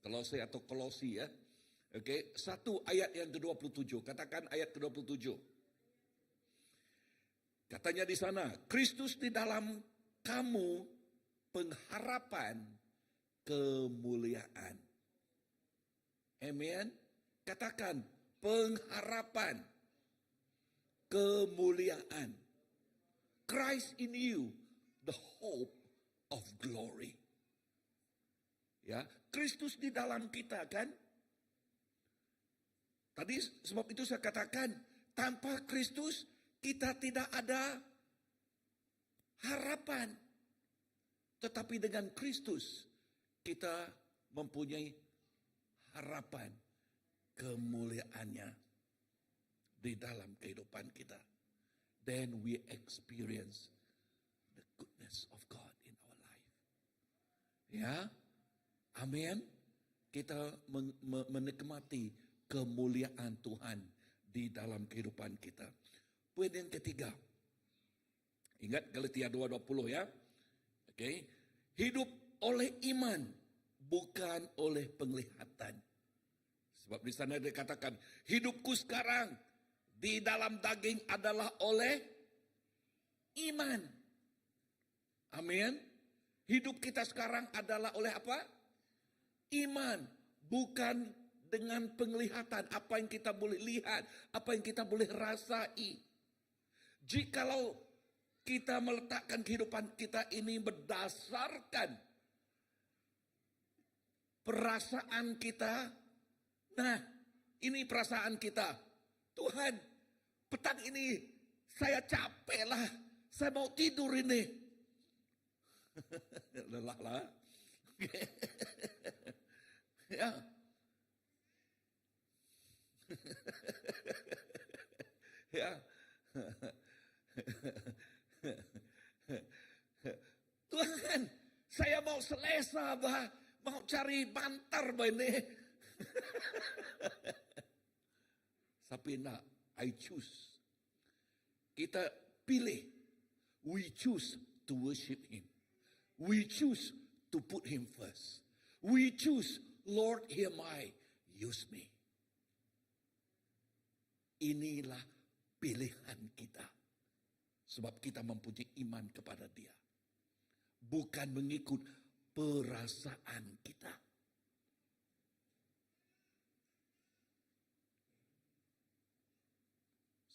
Kolose atau Kolosi ya. Oke, 1 ayat yang ke-27. Katakan ayat ke-27. Katanya di sana, Kristus di dalam kamu pengharapan kemuliaan. Amin. Katakan pengharapan kemuliaan. Christ in you, the hope of glory. Ya, Kristus di dalam kita kan? Tadi sebab itu saya katakan, tanpa Kristus kita tidak ada harapan. Tetapi dengan Kristus kita mempunyai harapan kemuliaannya di dalam kehidupan kita. Then we experience the goodness of God in our life. Ya, amin. Kita menikmati kemuliaan Tuhan di dalam kehidupan kita. Poin yang ketiga. Ingat Galatia 2:20 ya. Oke. Hidup oleh iman, bukan oleh penglihatan. Sebab di sana dikatakan, hidupku sekarang di dalam daging adalah oleh iman. Amin. Hidup kita sekarang adalah oleh apa? Iman, bukan dengan penglihatan, apa yang kita boleh lihat, apa yang kita boleh rasai. Jikalau kita meletakkan kehidupan kita ini berdasarkan perasaan kita, nah ini perasaan kita. Tuhan, petang ini saya capek lah, saya mau tidur ini. Lelah lah. Ya. Ya. Tuhan, saya mau selesa bah, mau cari bantar bah ini. Tapi nak, I choose. Kita pilih. We choose to worship Him. We choose to put Him first. We choose, Lord, here am I, use me. Inilah pilihan kita. Sebab kita mempunyai iman kepada Dia. Bukan mengikut perasaan kita.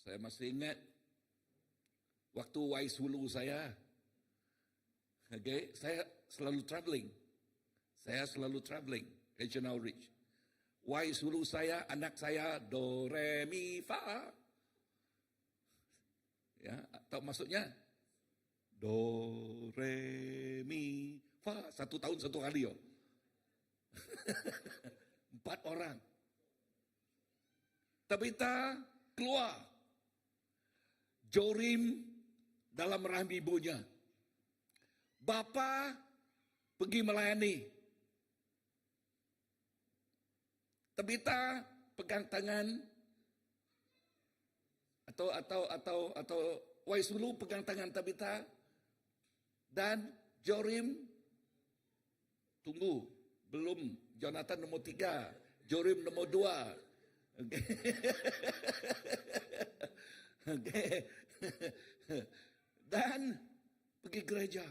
Saya masih ingat waktu wais hulu saya. Okay, saya selalu traveling. Regional Reach. Wais hulu saya, anak saya, do, re, mi, fa. Ya, atau maksudnya do, re, mi, fa. 1 tahun 1 kali yo. 4 orang. Tabita keluar. Jorim dalam rahim ibunya. Bapa pergi melayani. Tabita pegang tangan atau Waisulu pegang tangan Tabita dan Jorim tunggu, belum, Jonathan nomor 3, Jorim nomor 2. Okay. Okay. Dan pergi gereja.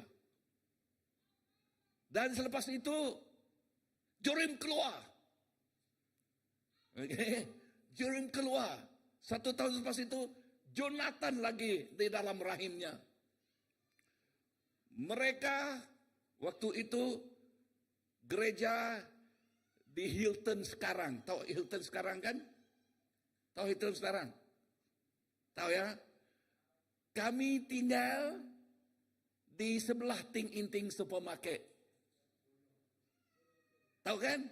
Dan selepas itu Jorim keluar. Okay. Jorim keluar. 1 tahun selepas itu Jonathan lagi di dalam rahimnya. Mereka waktu itu gereja di Hilton sekarang. Tahu Hilton sekarang kan? Tahu Hilton sekarang? Tahu ya? Kami tinggal di sebelah Ting Inting Supermarket. Tahu kan?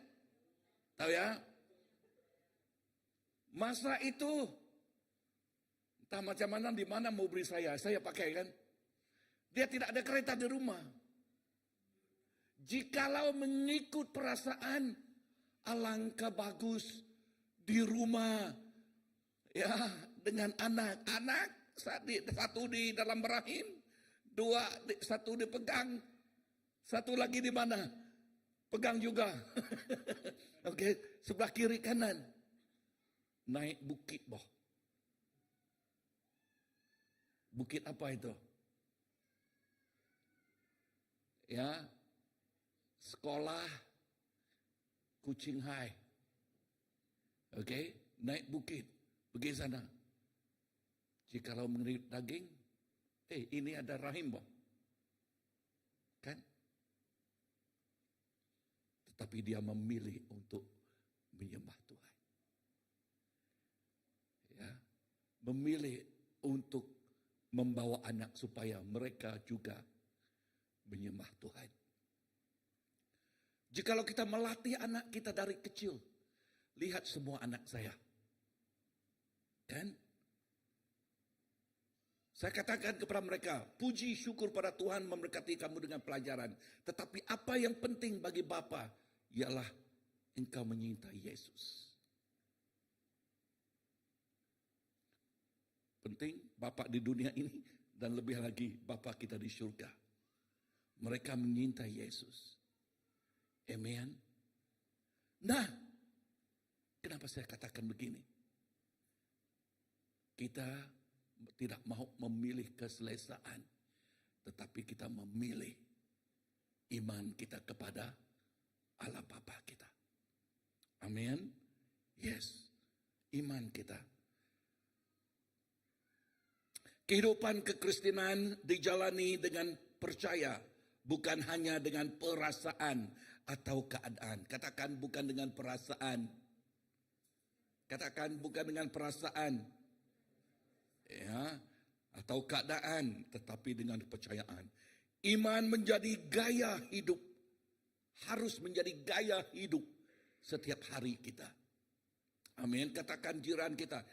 Tahu ya? Masa itu, entah macam mana, di mana mau beri saya pakai kan. Dia tidak ada kereta di rumah. Jikalau mengikut perasaan, alangkah bagus di rumah. Ya, dengan anak-anak, satu di dalam rahim, satu dipegang, satu lagi di mana? Pegang juga. Oke, sebelah kiri kanan. Naik bukit, boh. Bukit apa itu? Ya, sekolah Kuching High. Oke, naik bukit, pergi sana. Jikalau mengerit daging, ini ada rahim, boh. Kan? Tetapi dia memilih untuk menyembah Tuhan. Ya, memilih untuk membawa anak supaya mereka juga menyembah Tuhan. Jikalau kita melatih anak kita dari kecil, lihat semua anak saya. Kan? Saya katakan kepada mereka, puji syukur pada Tuhan memberkati kamu dengan pelajaran. Tetapi apa yang penting bagi Bapa ialah engkau menyintai Yesus. Penting Bapa di dunia ini dan lebih lagi Bapa kita di surga. Mereka menyintai Yesus. Amen. Nah, kenapa saya katakan begini? Kita tidak mau memilih keselesaan, tetapi kita memilih iman kita kepada Allah Bapa kita. Amin. Yes, iman kita. Kehidupan kekristenan dijalani dengan percaya, bukan hanya dengan perasaan atau keadaan. Katakan bukan dengan perasaan. Katakan bukan dengan perasaan. Ya, atau keadaan, tetapi dengan kepercayaan. Iman menjadi gaya hidup. Harus menjadi gaya hidup setiap hari kita. Amin. Katakan jiran kita,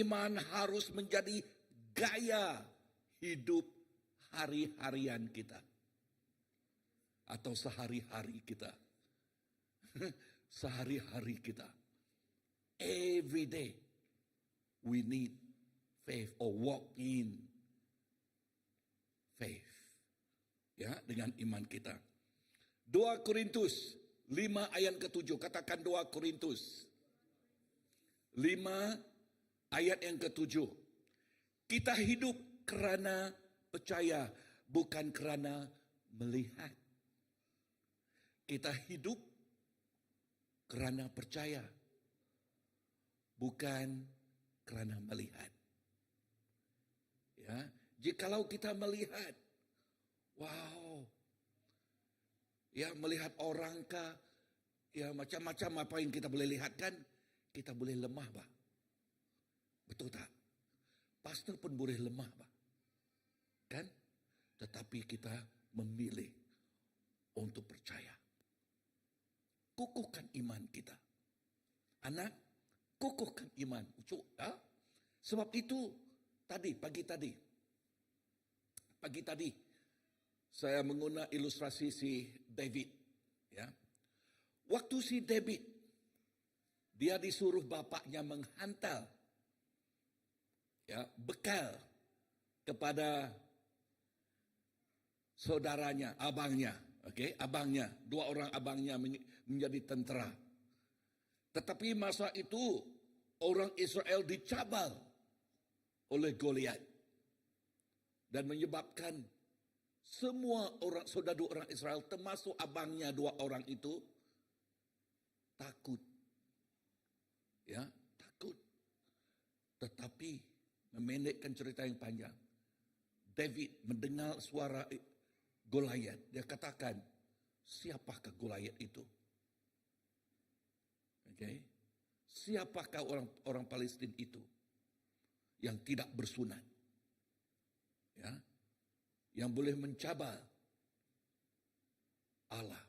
iman harus menjadi gaya hidup hari-harian kita. Atau sehari-hari kita. Sehari-hari kita. Every day we need faith or walk in faith. Ya, dengan iman kita. 2 Korintus 5 ayat ke-7. Katakan 2 Korintus 5 ayat yang ke-7. Kita hidup kerana percaya, bukan kerana melihat. Kita hidup kerana percaya, bukan kerana melihat. Ya, jikalau kita melihat, wow, ya melihat orang kah, ya macam-macam apa yang kita boleh lihat kan, kita boleh lemah, Pak. Betul tak? Pastor pun boleh lemah, Pak. Kan? Tetapi kita memilih untuk percaya. Kukuhkan iman kita. Anak, kukuhkan iman. Ya? Sebab itu pagi tadi saya menggunakan ilustrasi si David. Ya. Waktu si David, dia disuruh bapaknya menghantar ya, bekal kepada saudaranya, abangnya. Oke, abangnya, 2 orang abangnya menjadi tentera. Tetapi masa itu orang Israel dicabal oleh Goliat dan menyebabkan semua orang saudara orang Israel termasuk abangnya 2 orang itu takut. Ya, takut. Tetapi memendekkan cerita yang panjang, David mendengar suara Goliat. Dia katakan, siapakah Goliat itu? Okay. Siapakah orang Palestina itu yang tidak bersunat? Ya, yang boleh mencabal Allah.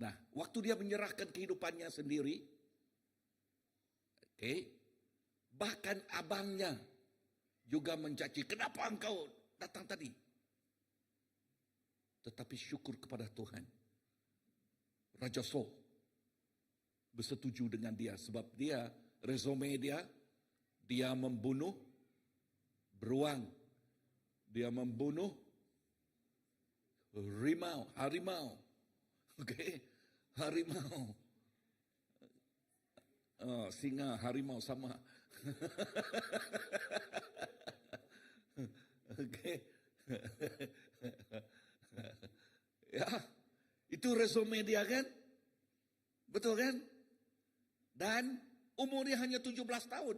Nah, waktu dia menyerahkan kehidupannya sendiri, bahkan abangnya juga mencaci, kenapa engkau datang tadi? Tetapi syukur kepada Tuhan. Raja Saul bersetuju dengan dia sebab dia, resume dia membunuh beruang. Dia membunuh harimau. Harimau. Singa, harimau sama. Ya, itu resume dia kan? Betul kan? Dan umurnya hanya 17 tahun.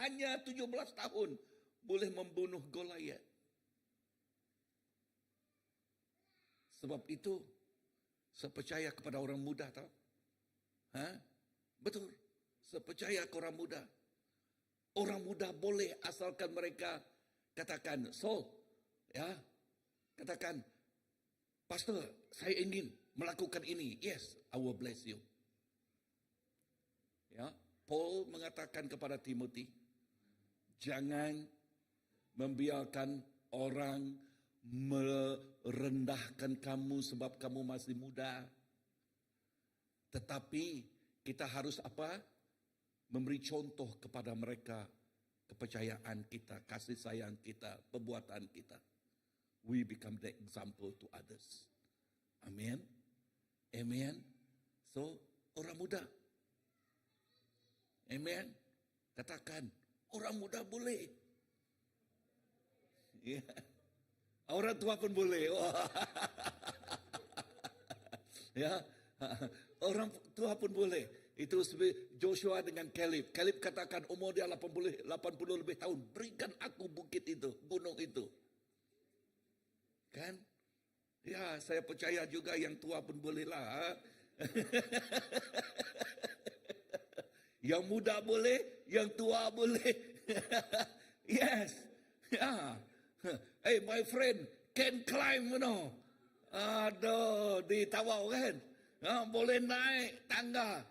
Hanya 17 tahun boleh membunuh Goliat. Sebab itu saya percaya kepada orang muda tahu. Betul. Saya percaya ke orang muda. Orang muda boleh asalkan mereka katakan, Saul, ya, katakan, Pastor, saya ingin melakukan ini. Yes, I will bless you. Ya, Paul mengatakan kepada Timothy, jangan membiarkan orang merendahkan kamu sebab kamu masih muda. Tetapi kita harus apa? Memberi contoh kepada mereka kepercayaan kita, kasih sayang kita, perbuatan kita. We become the example to others. Amen. Amen. So, orang muda. Amen. Katakan, orang muda boleh. Yeah. Orang tua pun boleh. Ya, orang tua pun boleh. Itu Joshua dengan Caleb. Caleb katakan umur dia 80 lebih tahun. Berikan aku bukit itu, gunung itu. Kan? Ya, saya percaya juga yang tua pun boleh lah. Yang muda boleh, yang tua boleh. Yes. Ya. Hey, my friend, can climb, you know. Aduh, di Tawau kan. Boleh naik tangga.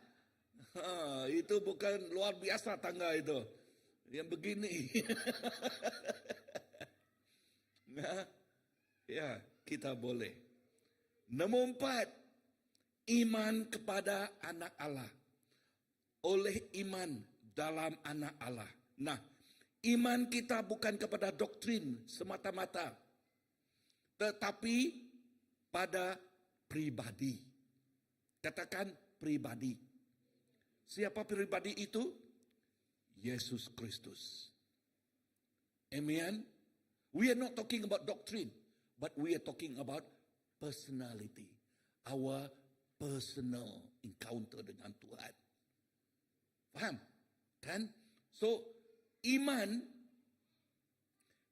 Itu bukan luar biasa tangga itu. Yang begini. Nah, ya, kita boleh. Nomor 4, iman kepada anak Allah. Oleh iman dalam anak Allah. Nah, iman kita bukan kepada doktrin semata-mata. Tetapi pada pribadi. Katakan pribadi. Siapa pribadi itu? Yesus Kristus. Amen. We are not talking about doctrine, but we are talking about personality. Our personal encounter dengan Tuhan. Faham? Kan? So, iman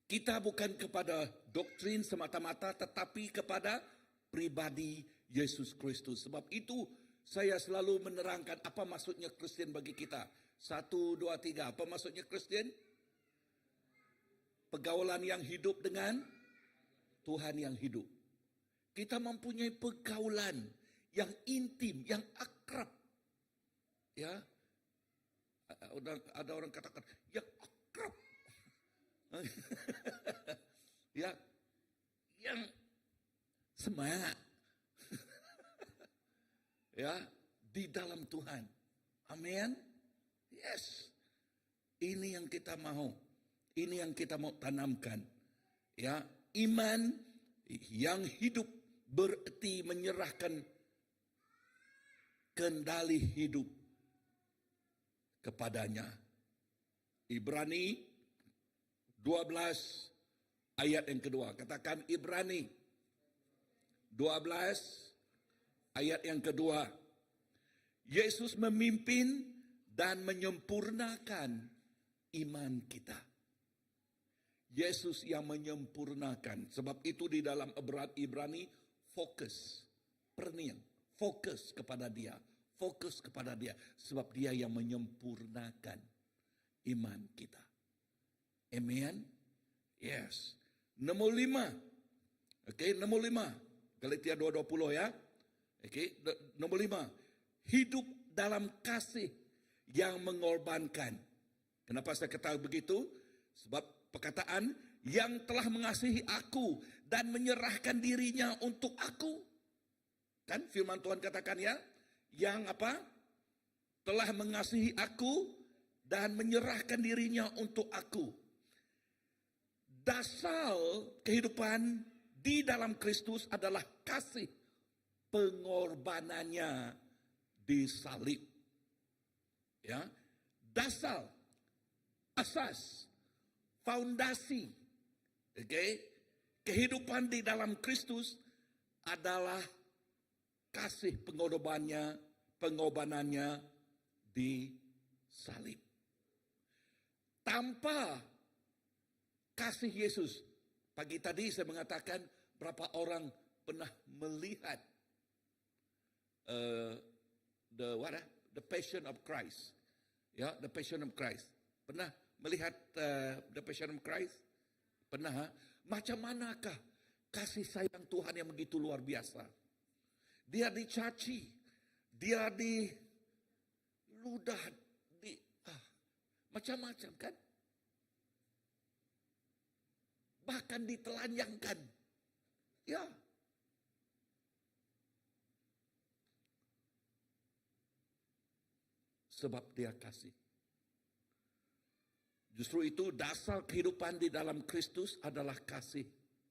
kita bukan kepada doktrin semata-mata, tetapi kepada pribadi Yesus Kristus. Sebab itu saya selalu menerangkan apa maksudnya Kristen bagi kita. 1, 2, 3. Apa maksudnya Kristen? Pergaulan yang hidup dengan Tuhan yang hidup. Kita mempunyai pergaulan yang intim, yang akrab. Ya. Ada orang katakan, yang akrab. Ya. Yang semangat. Ya, di dalam Tuhan. Amin. Yes. Ini yang kita mau. Ini yang kita mau tanamkan. Ya, iman yang hidup berarti menyerahkan kendali hidup kepadanya. Ibrani 12 ayat yang kedua. Katakan Ibrani 12 ayat yang kedua. Yesus memimpin dan menyempurnakan iman kita. Yesus yang menyempurnakan. Sebab itu di dalam Ibrani fokus. Perniang. Fokus kepada dia. Fokus kepada dia. Sebab dia yang menyempurnakan iman kita. Amen. Yes. Nomor 5. Oke, nomor 5. Galatia 2:20 ya. Okey, nombor 5, hidup dalam kasih yang mengorbankan. Kenapa saya kata begitu? Sebab perkataan yang telah mengasihi aku dan menyerahkan dirinya untuk aku. Kan firman Tuhan katakan ya, yang apa? Telah mengasihi aku dan menyerahkan dirinya untuk aku. Dasar kehidupan di dalam Kristus adalah kasih, pengorbanannya disalib. Ya, dasar, asas, fondasi, kehidupan di dalam Kristus adalah kasih pengorbanannya disalib. Tanpa kasih Yesus, pagi tadi saya mengatakan berapa orang pernah melihat the Passion of Christ, ya, the Passion of Christ. Pernah melihat the Passion of Christ? Pernah? Ha? Macam manakah kasih sayang Tuhan yang begitu luar biasa? Dia dicaci, dia diludah, macam-macam kan? Bahkan ditelanjangkan. Ya. Sebab dia kasih. Justru itu dasar kehidupan di dalam Kristus adalah kasih,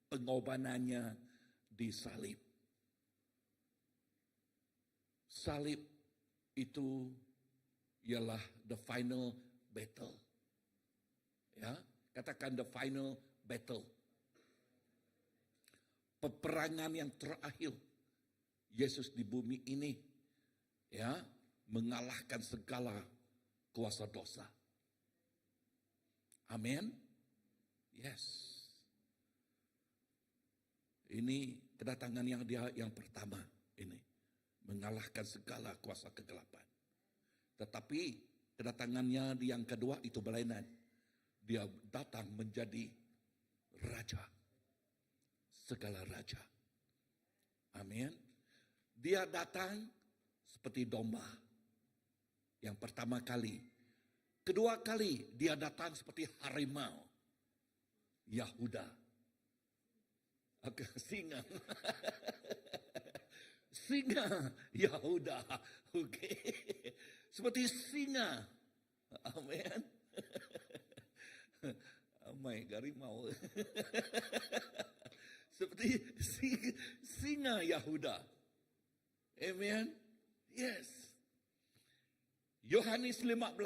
pengorbanannya disalib. Salib itu ialah the final battle. Ya, katakan the final battle. Peperangan yang terakhir Yesus di bumi ini, ya, mengalahkan segala kuasa dosa. Amin. Yes. Ini kedatangan yang pertama ini, mengalahkan segala kuasa kegelapan. Tetapi kedatangannya yang kedua itu berlainan. Dia datang menjadi raja. Segala raja. Amin. Dia datang seperti domba. Yang pertama kali. Kedua kali dia datang seperti harimau. Yahuda. Singa. Singa Yahuda. Okey. Seperti singa. Amin. Amai harimau. Seperti singa Yahuda. Amen. Yes. Yohanes 15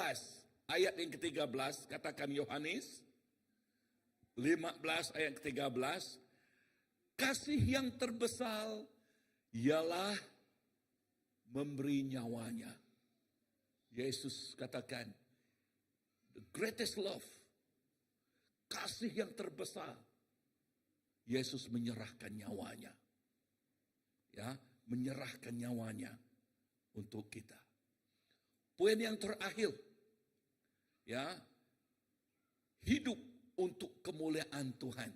ayat yang ke-13, katakan Yohanes 15 ayat ke-13, kasih yang terbesar ialah memberi nyawanya. Yesus katakan, the greatest love, kasih yang terbesar, Yesus menyerahkan nyawanya. Ya, menyerahkan nyawanya untuk kita. Poin yang terakhir, ya, hidup untuk kemuliaan Tuhan.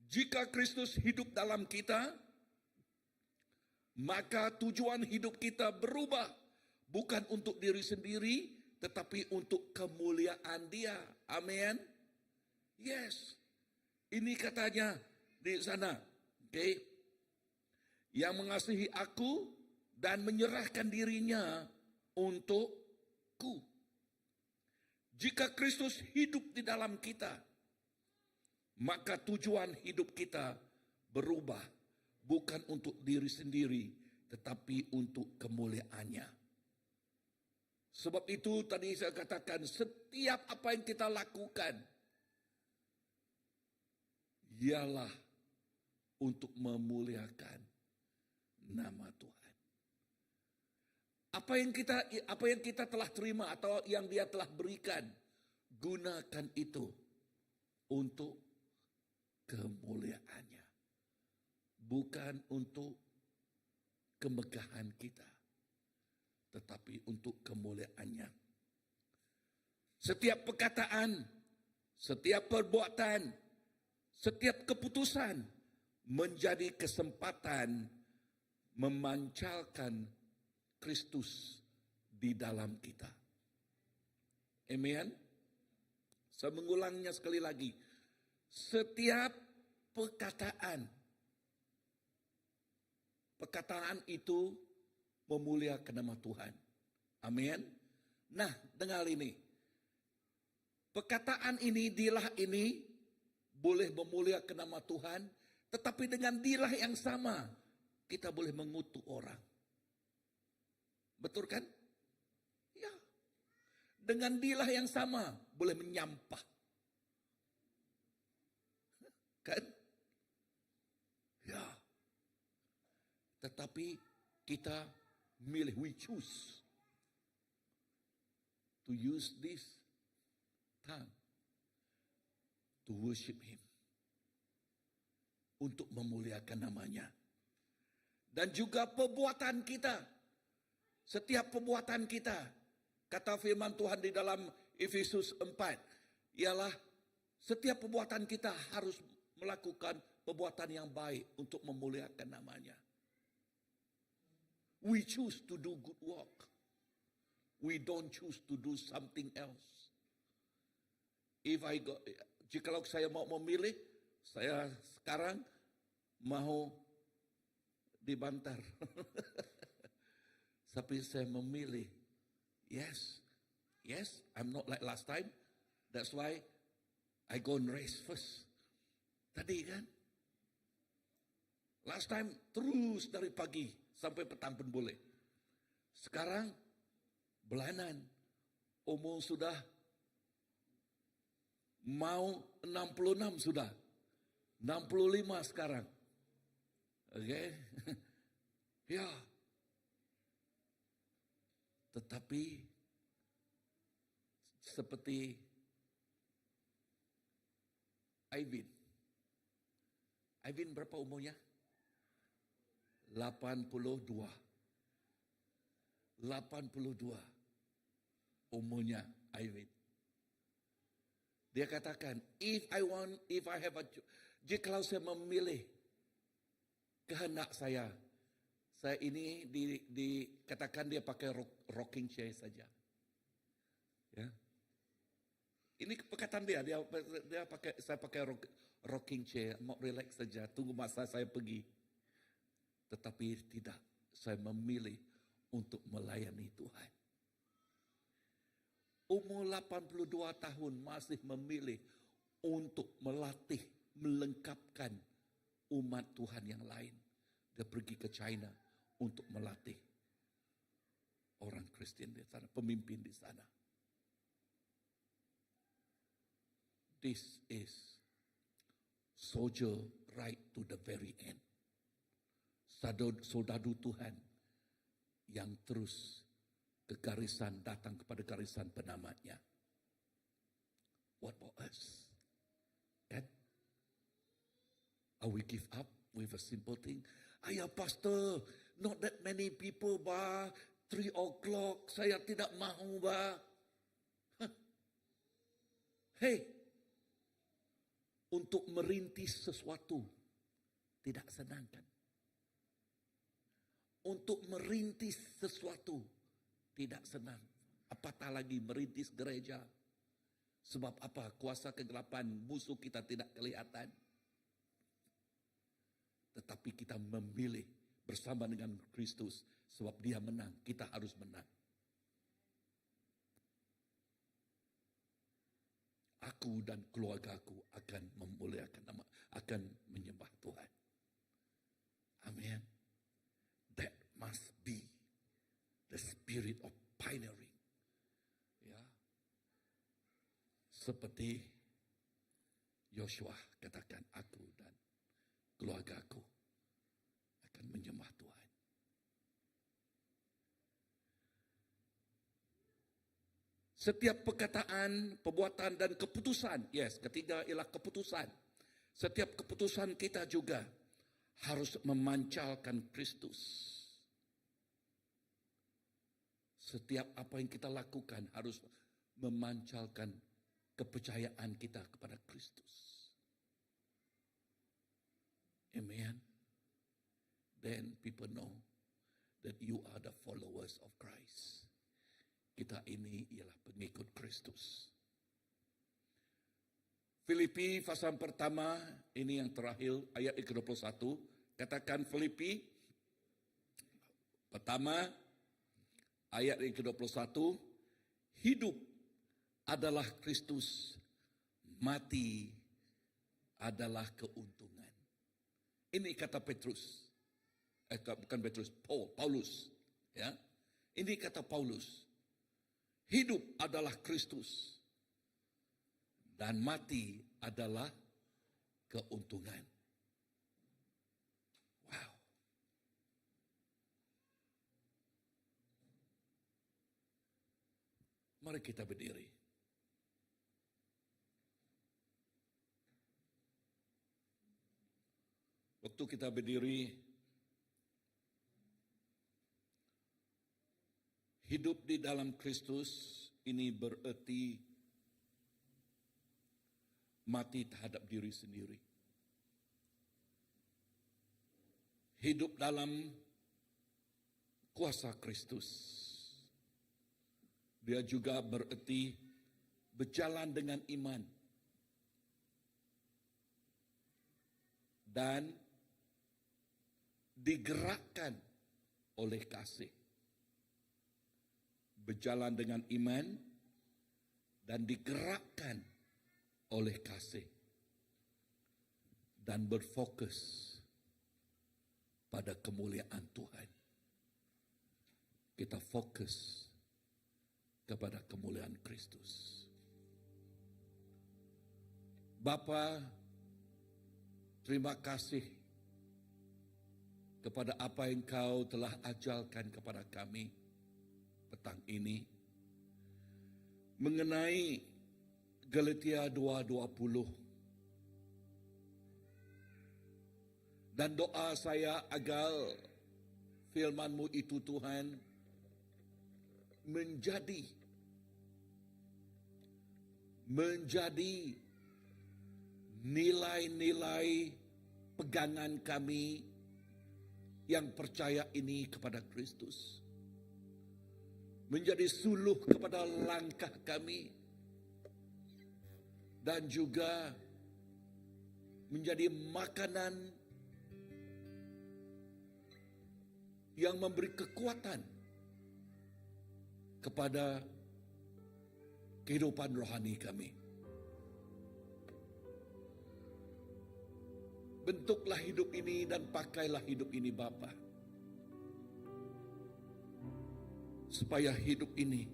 Jika Kristus hidup dalam kita, maka tujuan hidup kita berubah. Bukan untuk diri sendiri, tetapi untuk kemuliaan Dia. Amin. Yes. Ini katanya di sana. Okay. Yang mengasihi aku dan menyerahkan dirinya untukku. Jika Kristus hidup di dalam kita, maka tujuan hidup kita berubah. Bukan untuk diri sendiri, tetapi untuk kemuliaannya. Sebab itu tadi saya katakan, setiap apa yang kita lakukan, ialah untuk memuliakan nama Tuhan. Apa yang kita telah terima atau yang Dia telah berikan, gunakan itu untuk kemuliaannya. Bukan untuk kemegahan kita, tetapi untuk kemuliaannya. Setiap perkataan, setiap perbuatan, setiap keputusan menjadi kesempatan memancalkan Kristus di dalam kita. Amen. Saya mengulangnya sekali lagi. Setiap perkataan itu memuliakan nama Tuhan. Amin. Nah, dengar ini. Perkataan ini, dilah ini boleh memuliakan nama Tuhan, tetapi dengan dilah yang sama kita boleh mengutuk orang. Betul kan? Ya. Dengan dilah yang sama boleh menyampah. Kan? Ya. Tetapi kita milih, we choose to use this tongue to worship Him. Untuk memuliakan namanya. Dan juga perbuatan kita. Setiap perbuatan kita. Kata firman Tuhan di dalam Efesus 4. Ialah setiap perbuatan kita harus melakukan perbuatan yang baik untuk memuliakan namanya. We choose to do good work. We don't choose to do something else. Jikalau saya mau memilih, saya sekarang mau dibantar. Tapi saya memilih, yes, I'm not like last time. That's why I go and race first. Tadi kan, last time terus dari pagi sampai petang pun boleh. Sekarang belanan, umur sudah mau 66 sudah. 65 sekarang. Oke. Ya. Tetapi seperti Ivan. Ivan berapa umurnya? 82. 82 umurnya Ivan. Dia katakan, jikalau saya memilih kehendak saya ini dikatakan dia pakai rocking chair saja. Ya. Ini perkataan dia pakai, saya pakai rocking chair, mau relax saja, tunggu masa saya pergi. Tetapi tidak, saya memilih untuk melayani Tuhan. Umur 82 tahun masih memilih untuk melatih, melengkapkan umat Tuhan yang lain. Dia pergi ke China untuk melatih orang Kristen di sana, pemimpin di sana. This is soldier right to the very end. Soldadu Tuhan yang terus ke garisan, datang kepada garisan penamatnya. What about us? Kan? Are we give up with a simple thing? Ayah pastor, not that many people ba, 3 o'clock, saya tidak mahu ba. Huh. Hey, untuk merintis sesuatu tidak senang kan? Untuk merintis sesuatu tidak senang. Apatah lagi merintis gereja. Sebab apa? Kuasa kegelapan musuh kita tidak kelihatan. Tetapi kita memilih bersama dengan Kristus. Sebab dia menang, kita harus menang. Aku dan keluargaku akan memuliakan nama, akan menyembah Tuhan. Amin. That must be the spirit of pioneering. Ya. Seperti Yosua katakan, aku dan keluargaku akan menyembah Tuhan. Setiap perkataan, perbuatan dan keputusan. Yes, ketiga ialah keputusan. Setiap keputusan kita juga harus memancalkan Kristus. Setiap apa yang kita lakukan harus memancalkan kepercayaan kita kepada Kristus. Amen. then people know that you are the followers of Christ. Kita ini ialah pengikut Kristus. Filipi pasal pertama, ini yang terakhir, ayat ke-21. Katakan Filipi, pertama, ayat ke-21. Hidup adalah Kristus, mati adalah keuntungan. Ini kata Petrus. Bukan Petrus, Paulus. Ya, ini kata Paulus. Hidup adalah Kristus dan mati adalah keuntungan. Wow. Mari kita berdiri. Waktu kita berdiri, hidup di dalam Kristus ini berarti mati terhadap diri sendiri. Hidup dalam kuasa Kristus. Dia juga berarti berjalan dengan iman. Dan digerakkan oleh kasih. Berjalan dengan iman dan digerakkan oleh kasih. Dan berfokus pada kemuliaan Tuhan. Kita fokus kepada kemuliaan Kristus. Bapa, terima kasih kepada apa yang Kau telah ajarkan kepada kami petang ini mengenai Galatia 2:20. Dan doa saya agar firman-Mu itu Tuhan menjadi nilai-nilai pegangan kami yang percaya ini kepada Kristus. Menjadi suluh kepada langkah kami. Dan juga menjadi makanan yang memberi kekuatan kepada kehidupan rohani kami. Bentuklah hidup ini dan pakailah hidup ini Bapa. Supaya hidup ini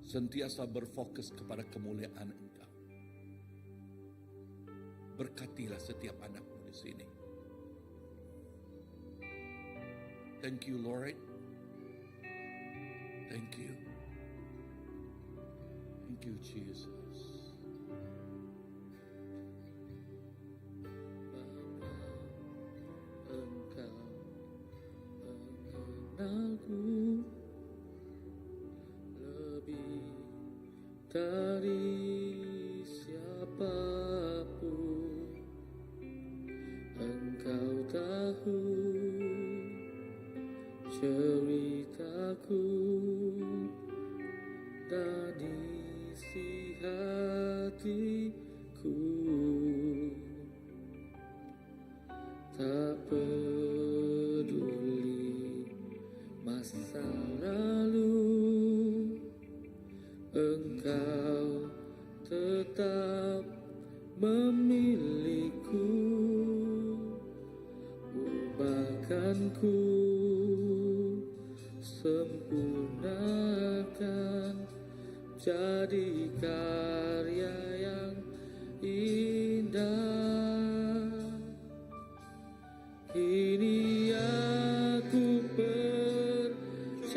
sentiasa berfokus kepada kemuliaan Engkau. Berkatilah setiap anak-Mu di sini. Thank you, Lord. Thank you. Thank you, Jesus. Mengenalku lebih dari siapapun. Engkau tahu ceritaku dan isi hatiku. Tak peduli masa lalu, Engkau tetap memiliku. Ubahkanku, sempurnakan, jadi karya yang indah. Kini aku percaya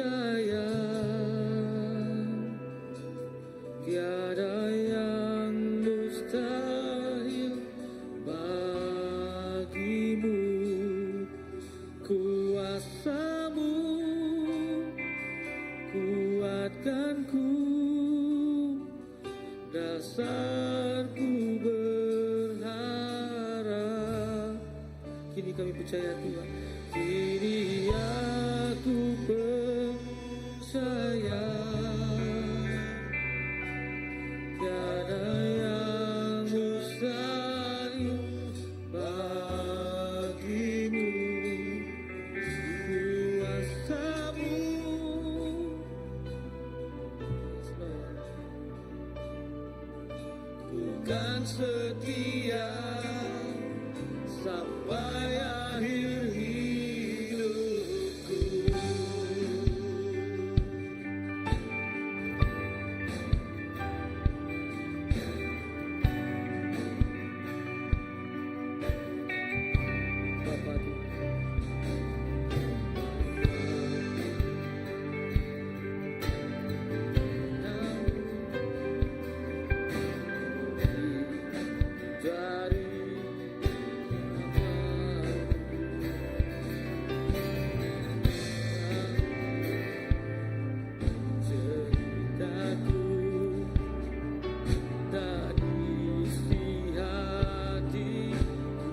tiada yang mustahil bagimu. Kuasa-Mu kuatkanku, dasarku berharap. Kini kami percaya Tuhan. Kini aku percaya tiada yang mustahil bagimu. Kuasamu bukan setia sampai akhir hidupku. Bapa dari ceritaku tak diisi hatiku,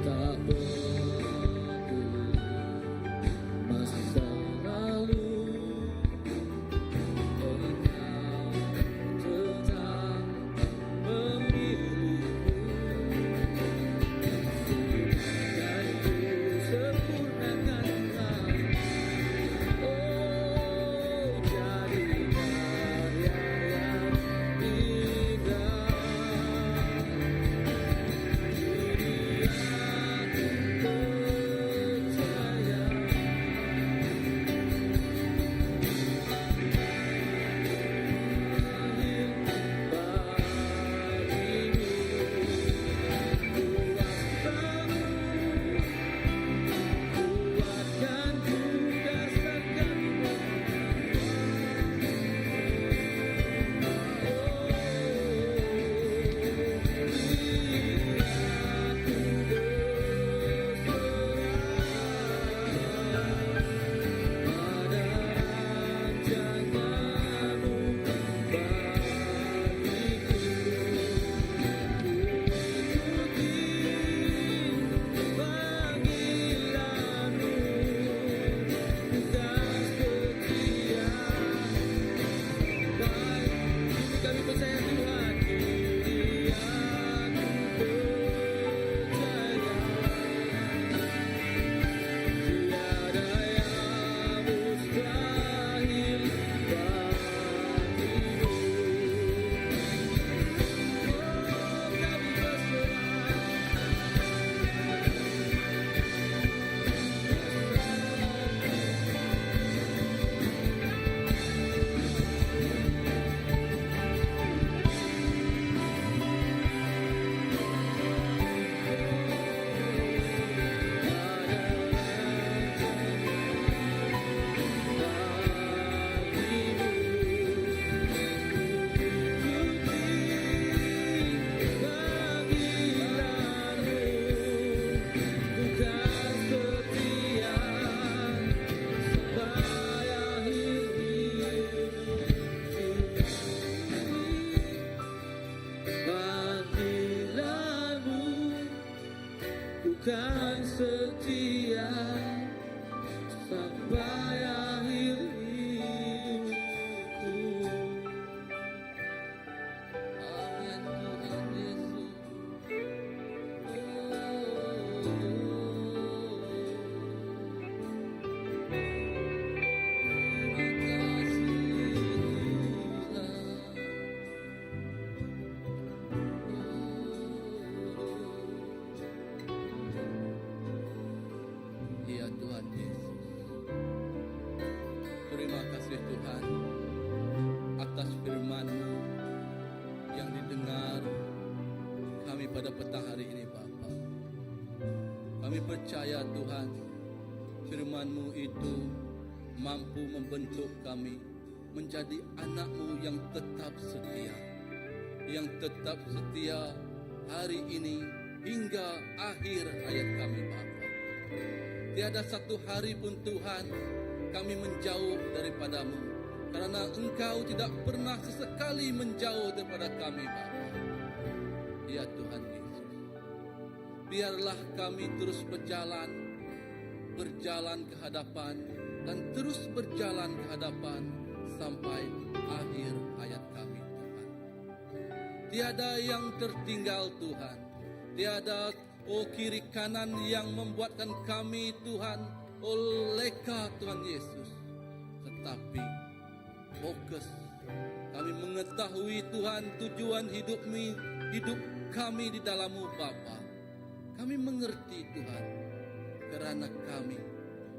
tak peduli masa lalu, Engkau tetap memilihku. Dan ku sempurnakanlah, oh jadi karya yang indah. Kini aku percaya kami percaya Tuhan. Kini aku percaya tiada yang mustahil bagimu. Oh kami berserah, bukan setia sampai akhir hidupku. Amin Tuhan Yesus. Ya Tuhan Yesus, terima kasih Tuhan atas firman-Mu yang didengar kami pada petang hari ini Bapa. Kami percaya Tuhan, firman-Mu itu mampu membentuk kami menjadi anak-Mu yang tetap setia, yang tetap setia hari ini hingga akhir hayat kami Bapa. Tiada satu hari pun Tuhan kami menjauh daripada-Mu, karena Engkau tidak pernah sesekali menjauh daripada kami Bapa. Ya Tuhan Yesus, biarlah kami terus berjalan ke hadapan, dan terus berjalan ke hadapan sampai akhir hayat kami, Tuhan. Tiada yang tertinggal, Tuhan. Tiada kiri kanan yang membuatkan kami, Tuhan, leka, Tuhan Yesus. Tetapi fokus, kami mengetahui, Tuhan, tujuan hidup kami di dalam-Mu, Bapa. Kami mengerti, Tuhan, kerana kami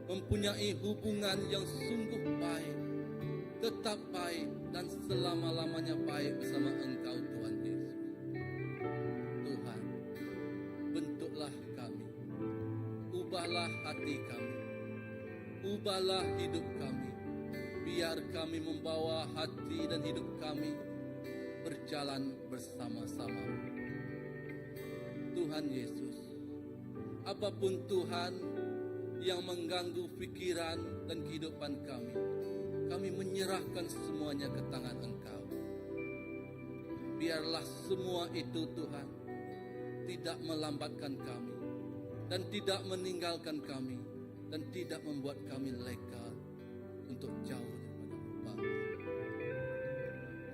mempunyai hubungan yang sungguh baik, tetap baik, dan selama-lamanya baik bersama Engkau, Tuhan Yesus. Tuhan, bentuklah kami, ubahlah hati kami, ubahlah hidup kami, biar kami membawa hati dan hidup kami berjalan bersama-sama. Tuhan Yesus, apapun Tuhan yang mengganggu pikiran dan kehidupan kami menyerahkan semuanya ke tangan Engkau. Biarlah semua itu, Tuhan, tidak melambatkan kami, dan tidak meninggalkan kami, dan tidak membuat kami leka untuk jauh daripada Bapa.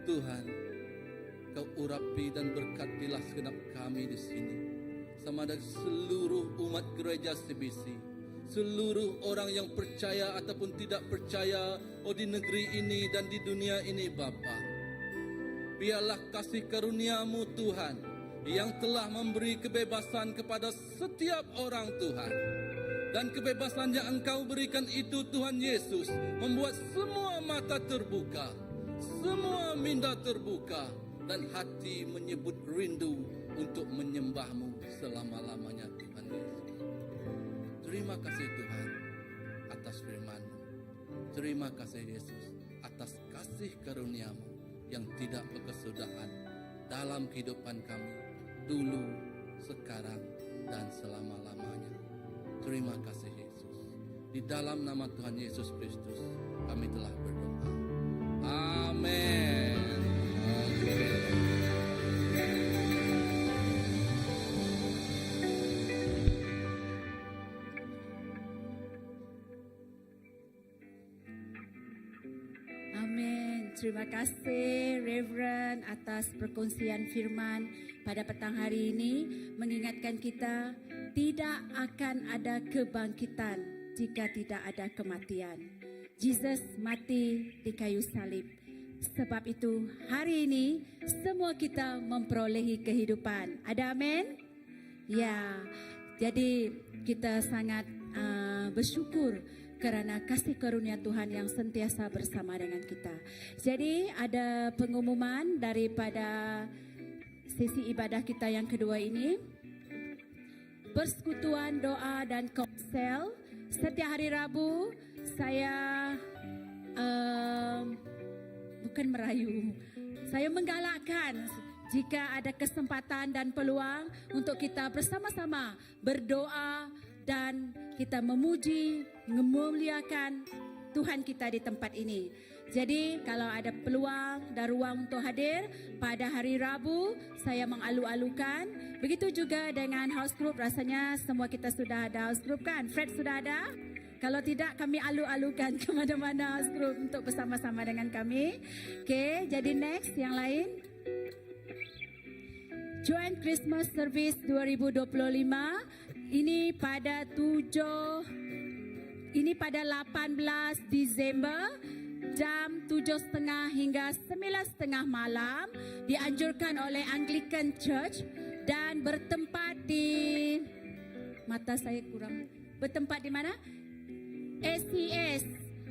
Tuhan, Kau urapi dan berkatilah segenap kami di sini, sama dengan seluruh umat gereja CBC, seluruh orang yang percaya ataupun tidak percaya, di negeri ini dan di dunia ini, Bapa. Biarlah kasih karunia-Mu, Tuhan, yang telah memberi kebebasan kepada setiap orang, Tuhan. Dan kebebasan yang Engkau berikan itu, Tuhan Yesus, membuat semua mata terbuka, semua minda terbuka, dan hati menyebut rindu untuk menyembah-Mu selama-lamanya, Tuhan Yesus. Terima kasih, Tuhan, atas firman-Mu. Terima kasih, Yesus, atas kasih karunia-Mu yang tidak berkesudahan dalam kehidupan kami, dulu, sekarang, dan selama-lamanya. Terima kasih, Yesus. Di dalam nama Tuhan Yesus Kristus, kami telah berdoa. Amin. Amin. Terima kasih Reverend atas perkongsian firman pada petang hari ini, mengingatkan kita tidak akan ada kebangkitan jika tidak ada kematian. Yesus mati di kayu salib. Sebab itu hari ini semua kita memperolehi kehidupan. Ada amin? Ya. Jadi kita sangat bersyukur kerana kasih karunia Tuhan yang sentiasa bersama dengan kita. Jadi ada pengumuman daripada sesi ibadah kita yang kedua ini. Persekutuan doa dan konsel setiap hari Rabu. Saya bukan merayu, saya menggalakkan jika ada kesempatan dan peluang untuk kita bersama-sama berdoa dan kita memuji, memuliakan Tuhan kita di tempat ini. Jadi kalau ada peluang dan ruang untuk hadir pada hari Rabu, saya mengalu-alukan. Begitu juga dengan house group, rasanya semua kita sudah ada house group kan? Fred sudah ada? Kalau tidak, kami alu-alukan ke mana-mana house group untuk bersama-sama dengan kami. Okey, jadi next yang lain. Joint Christmas Service 2025 ini pada 18 Disember jam 7.30 hingga 9.30 malam, dianjurkan oleh Anglican Church dan bertempat di bertempat di mana? SES.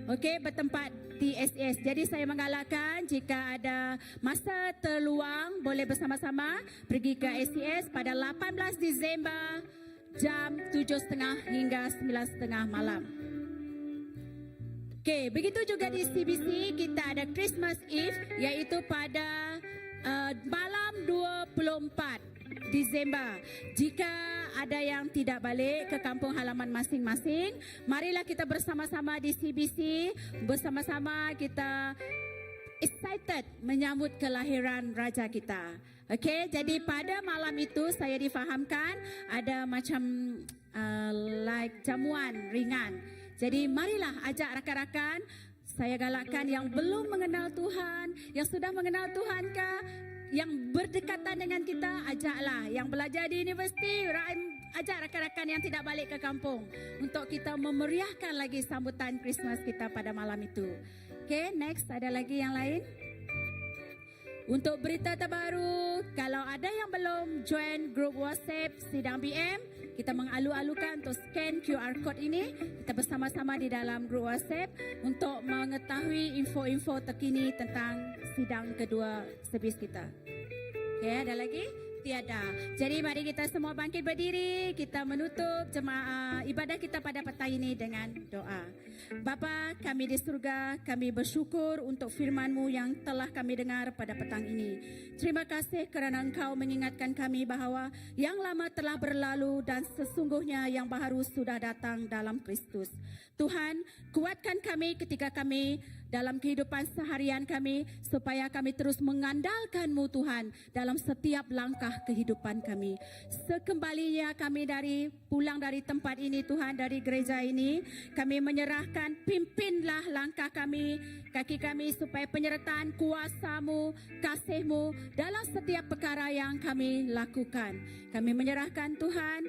Okey, bertempat di SES. Jadi saya menggalakkan jika ada masa terluang boleh bersama-sama pergi ke SES pada 18 Disember jam 7.30 hingga 9.30 malam. Okey, begitu juga di CBC kita ada Christmas Eve iaitu pada malam 24 Disember. Jika ada yang tidak balik ke kampung halaman masing-masing, marilah kita bersama-sama di CBC, bersama-sama kita excited menyambut kelahiran Raja kita. Okey, jadi pada malam itu saya difahamkan ada macam like jamuan ringan. Jadi marilah ajak rakan-rakan, saya galakkan yang belum mengenal Tuhan, yang sudah mengenal Tuhan kah, yang berdekatan dengan kita, ajaklah. Yang belajar di universiti, ajak rakan-rakan yang tidak balik ke kampung untuk kita memeriahkan lagi sambutan Christmas kita pada malam itu. Okay, next, ada lagi yang lain? Untuk berita terbaru, kalau ada yang belum join grup WhatsApp Sidang BM, kita mengalu-alukan untuk scan QR code ini. Kita bersama-sama di dalam grup WhatsApp untuk mengetahui info-info terkini tentang sidang kedua servis kita. Okay, ada lagi? Tiada. Jadi mari kita semua bangkit berdiri. Kita menutup jemaah ibadah kita pada petang ini dengan doa. Bapa kami di surga, kami bersyukur untuk firman-Mu yang telah kami dengar pada petang ini. Terima kasih kerana Engkau mengingatkan kami bahawa yang lama telah berlalu dan sesungguhnya yang baru sudah datang dalam Kristus. Tuhan, kuatkan kami ketika kami dalam kehidupan seharian kami supaya kami terus mengandalkan-Mu Tuhan dalam setiap langkah kehidupan kami. Sekembalinya kami pulang dari tempat ini Tuhan, dari gereja ini, kami menyerahkan, pimpinlah langkah kami, kaki kami supaya penyertaan kuasa-Mu, kasih-Mu dalam setiap perkara yang kami lakukan. Kami menyerahkan Tuhan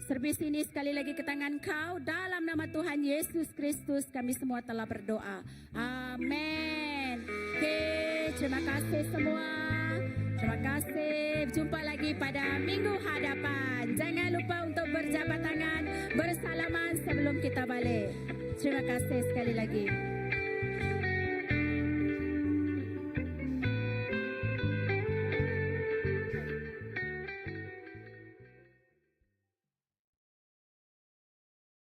servis ini sekali lagi ke tangan Kau. Dalam nama Tuhan Yesus Kristus kami semua telah berdoa. Amin. Okay, terima kasih semua. Terima kasih. Jumpa lagi pada minggu hadapan. Jangan lupa untuk berjabat tangan, bersalaman sebelum kita balik. Terima kasih sekali lagi.